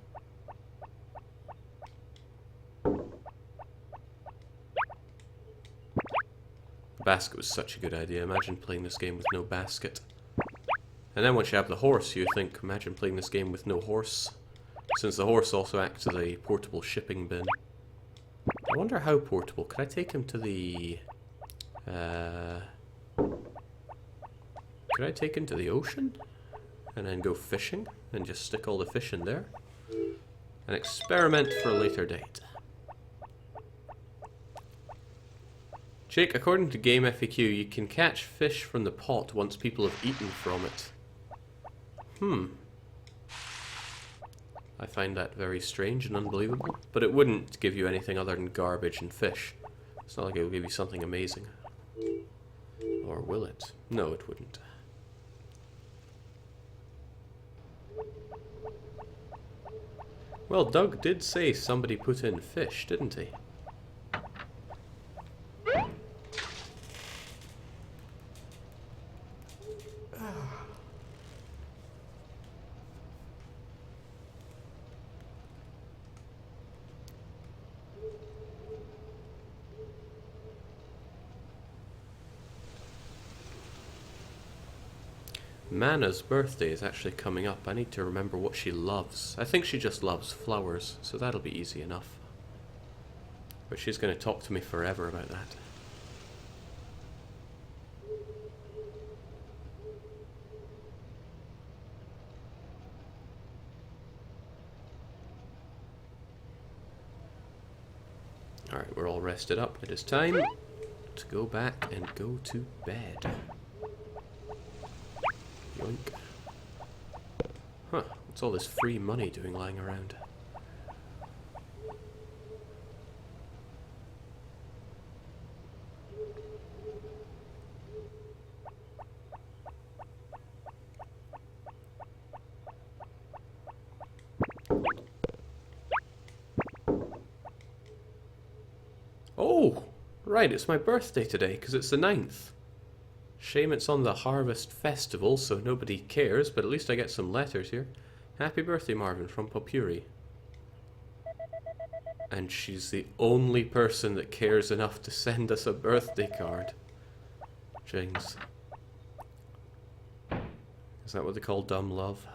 Basket was such a good idea. Imagine playing this game with no basket. And then once you have the horse, you think, imagine playing this game with no horse. Since the horse also acts as a portable shipping bin. I wonder how portable. Could I take him to the... could I take him to the ocean? And then go fishing? And just stick all the fish in there? An experiment for a later date. Jake, according to Game FAQ, you can catch fish from the pot once people have eaten from it. I find that very strange and unbelievable, but it wouldn't give you anything other than garbage and fish. It's not like it will give you something amazing. Or will it? No, it wouldn't. Well, Doug did say somebody put in fish, didn't he? Mana's birthday is actually coming up. I need to remember what she loves. I think she just loves flowers, so that'll be easy enough. But she's going to talk to me forever about that. Alright, we're all rested up. It is time to go back and go to bed. Yoink. Huh, what's all this free money doing lying around? Oh, right, it's my birthday today, because it's the 9th. Shame it's on the Harvest Festival, so nobody cares, but at least I get some letters here. Happy birthday, Marvin, from Popuri. And she's the only person that cares enough to send us a birthday card. Jings. Is that what they call dumb love?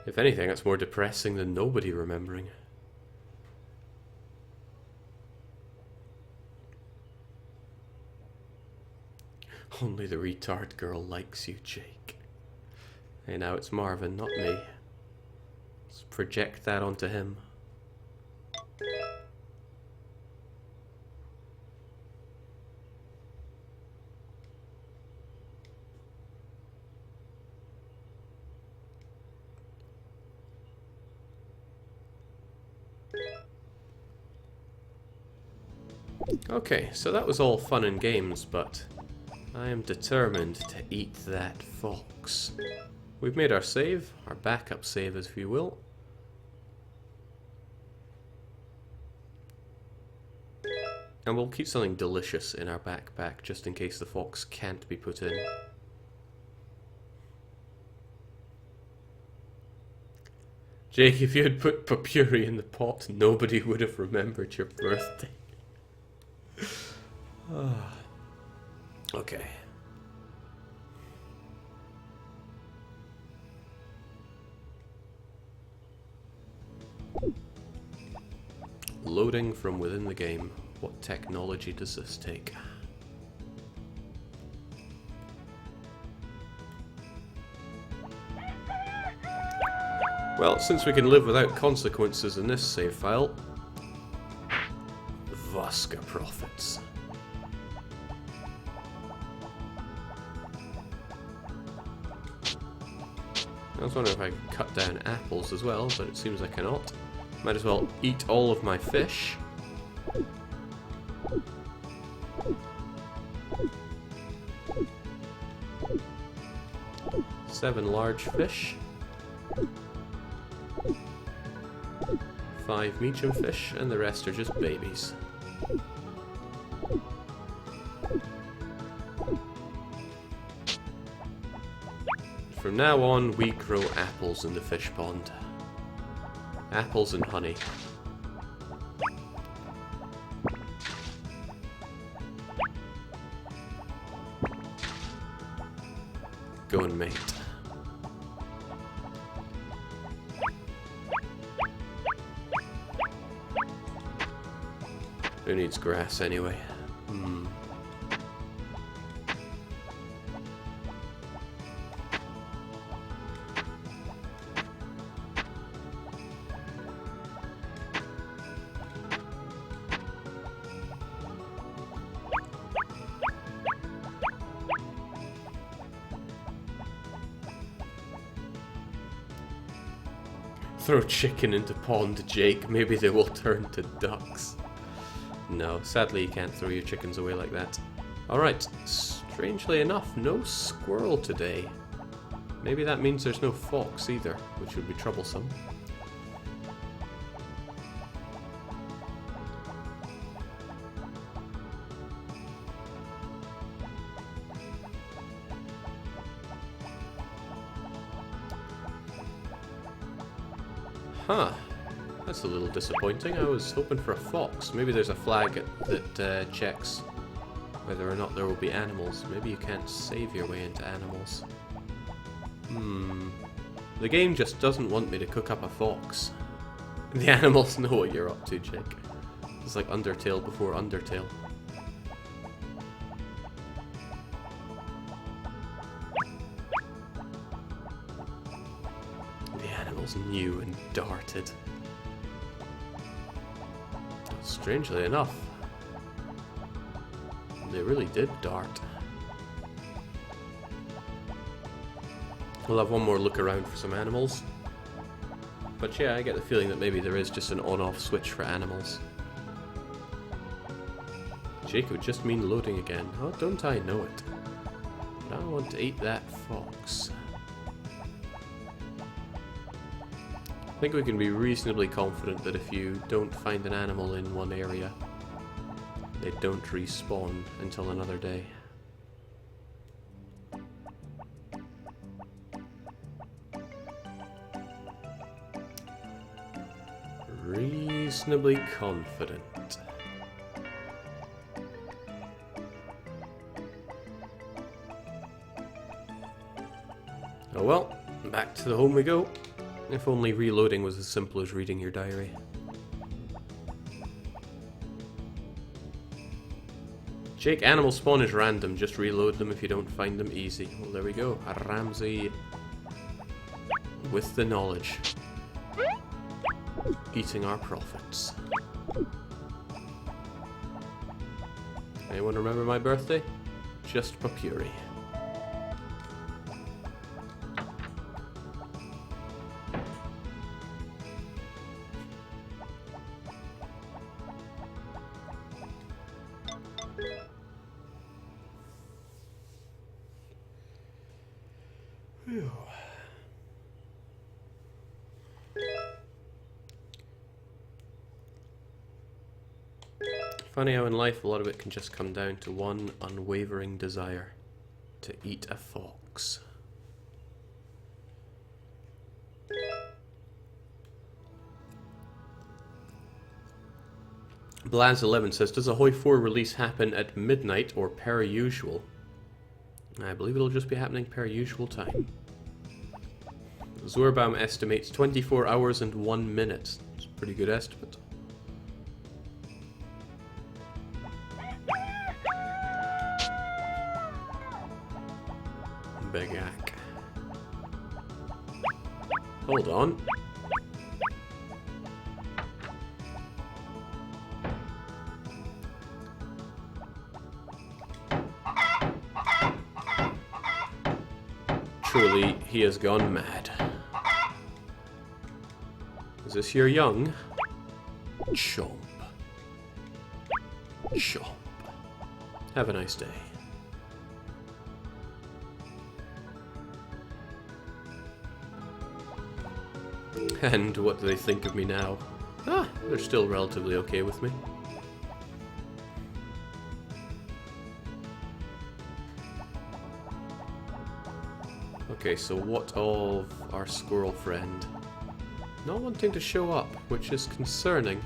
If anything, it's more depressing than nobody remembering. Only the retard girl likes you, Jake. Hey, now it's Marvin, not me. Let's project that onto him. Okay, so that was all fun and games, but I am determined to eat that fox. We've made our save, our backup save if you will. And we'll keep something delicious in our backpack just in case the fox can't be put in. Jake, if you had put papyri in the pot, nobody would have remembered your birthday. Okay. Loading from within the game. What technology does this take? Well, since we can live without consequences in this save file, Voska profits. I was wondering if I could cut down apples as well, but it seems I cannot. Might as well eat all of my fish. Seven large fish. 5 medium fish, and the rest are just babies. From now on, we grow apples in the fish pond. Apples and honey. Go and mate. Who needs grass anyway? Throw chicken into pond, Jake. Maybe they will turn to ducks. No, sadly you can't throw your chickens away like that. Alright, strangely enough, no squirrel today. Maybe that means there's no fox either, which would be troublesome. Huh. That's a little disappointing. I was hoping for a fox. Maybe there's a flag that checks whether or not there will be animals. Maybe you can't save your way into animals. The game just doesn't want me to cook up a fox. The animals know what you're up to, Jake. It's like Undertale before Undertale. The animals knew and darted. Strangely enough, they really did dart. We'll have one more look around for some animals. But yeah, I get the feeling that maybe there is just an on-off switch for animals. Jake would just mean loading again. Oh, don't I know it? But I want to eat that fox. I think we can be reasonably confident that if you don't find an animal in one area, they don't respawn until another day. Reasonably confident. Oh well, back to the home we go. If only reloading was as simple as reading your diary. Jake, animal spawn is random, just reload them if you don't find them easy. Well, there we go. A Ramsey with the knowledge. Eating our profits. Anyone remember my birthday? Just Papuri. Phew. Funny how in life a lot of it can just come down to one unwavering desire: to eat a fox. Blaz11 says, does Ahoy 4 release happen at midnight or per usual? I believe it'll just be happening per usual time. Zorbaum estimates 24 hours and 1 minute. It's a pretty good estimate. Big ack. Hold on. Truly, he has gone mad. Is this your young? Chomp. Chomp. Have a nice day. And what do they think of me now? Ah, they're still relatively okay with me. Okay, so what of our squirrel friend? Not wanting to show up, which is concerning.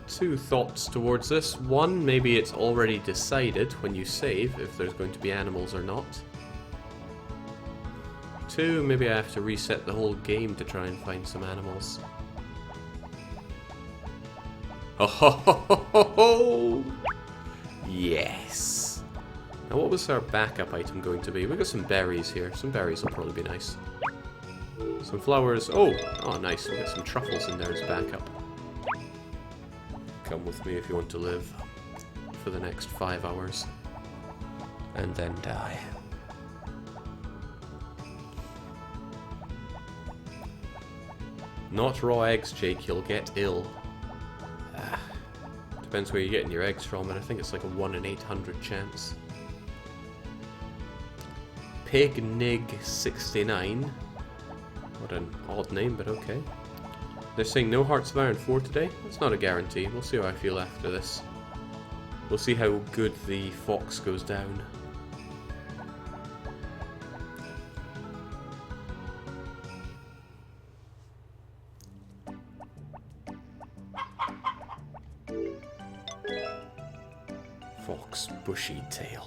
Two thoughts towards this. One, maybe it's already decided when you save if there's going to be animals or not. Two, maybe I have to reset the whole game to try and find some animals. Ho ho ho ho ho ho! Yes! Now what was our backup item going to be? We got some berries here. Some berries will probably be nice. Some flowers. Oh! Oh nice, we got some truffles in there as backup. Come with me if you want to live for the next 5 hours. And then die. Not raw eggs, Jake, you'll get ill. Depends where you're getting your eggs from, and I think it's like a 1 in 800 chance. Pignig69. What an odd name, but okay. They're saying no Hearts of Iron 4 today? That's not a guarantee. We'll see how I feel after this. We'll see how good the fox goes down. Fox bushy tail.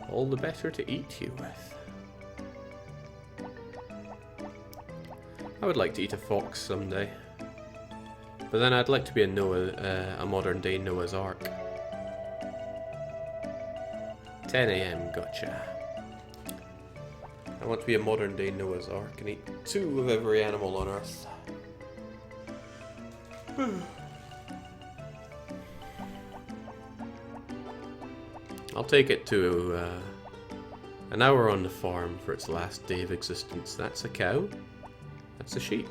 All the better to eat you with. I would like to eat a fox someday. But then I'd like to be a modern day Noah's Ark. 10 AM, gotcha. I want to be a modern day Noah's Ark and eat 2 of every animal on Earth. I'll take it to an hour on the farm for its last day of existence. That's a cow. That's a sheep.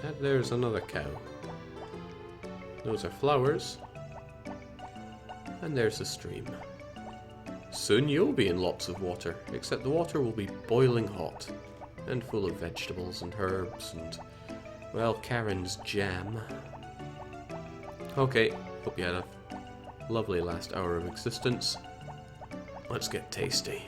And there's another cow. Those are flowers. And there's a stream. Soon you'll be in lots of water, except the water will be boiling hot and full of vegetables and herbs and, well, Karen's jam. Okay, hope you had a lovely last hour of existence. Let's get tasty.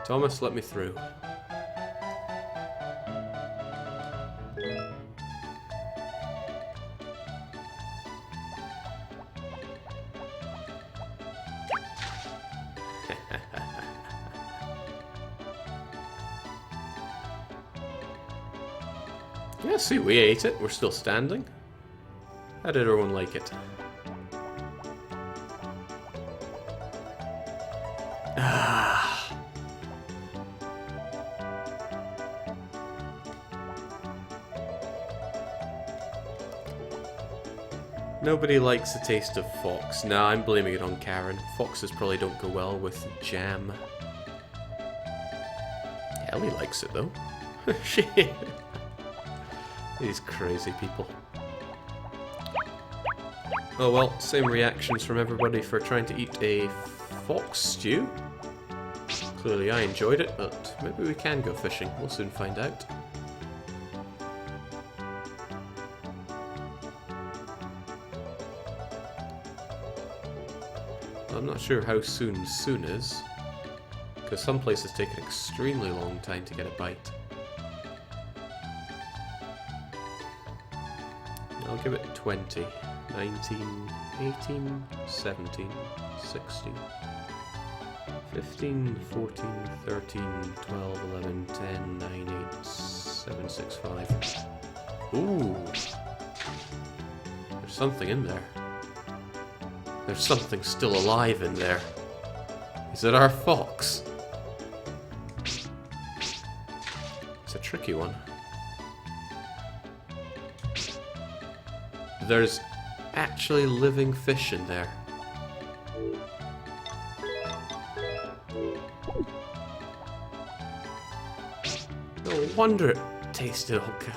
Thomas, let me through. Yeah, see, we ate it. We're still standing. How did everyone like it? Ah. Nobody likes the taste of fox. Nah, I'm blaming it on Karen. Foxes probably don't go well with jam. Ellie likes it though. These crazy people. Oh well, same reactions from everybody for trying to eat a fox stew. Clearly I enjoyed it, but maybe we can go fishing. We'll soon find out. I'm not sure how soon is, because some places take an extremely long time to get a bite. I'll give it 20, 19, 18, 17, 16, 15, 14, 13, 12, 11, 10, 9, 8, 7, 6, 5. Ooh! There's something in there. There's something still alive in there. Is it our fox? It's a tricky one. There's actually living fish in there. No wonder it tasted all good.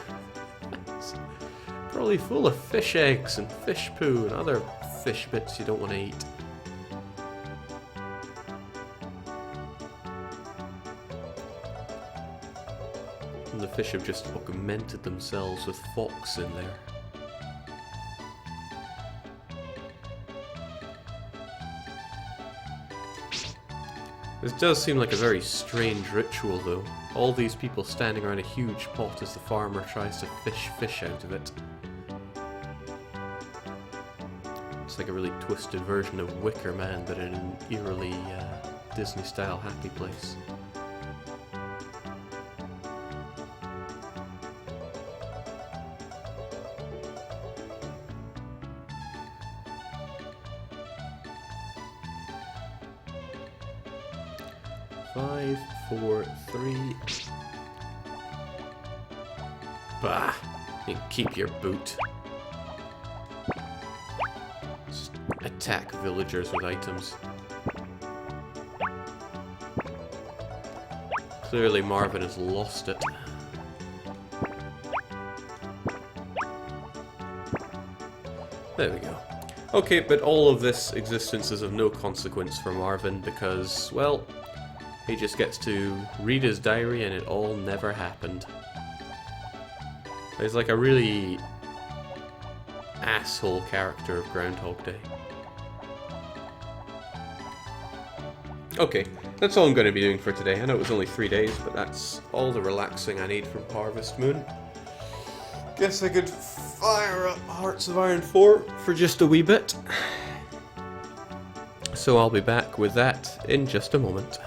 It's probably full of fish eggs and fish poo and other fish bits you don't want to eat. And the fish have just augmented themselves with fox in there. This does seem like a very strange ritual though. All these people standing around a huge pot as the farmer tries to fish out of it. It's like a really twisted version of Wicker Man, but in an eerily Disney-style happy place. Five, 4, 3. Bah! You can keep your boot. Just attack villagers with items. Clearly Marvin has lost it. There we go. Okay, but all of this existence is of no consequence for Marvin because, well, he just gets to read his diary and it all never happened. He's like a really asshole character of Groundhog Day. Okay, that's all I'm going to be doing for today. I know it was only 3 days, but that's all the relaxing I need from Harvest Moon. Guess I could fire up Hearts of Iron 4 for just a wee bit. So I'll be back with that in just a moment.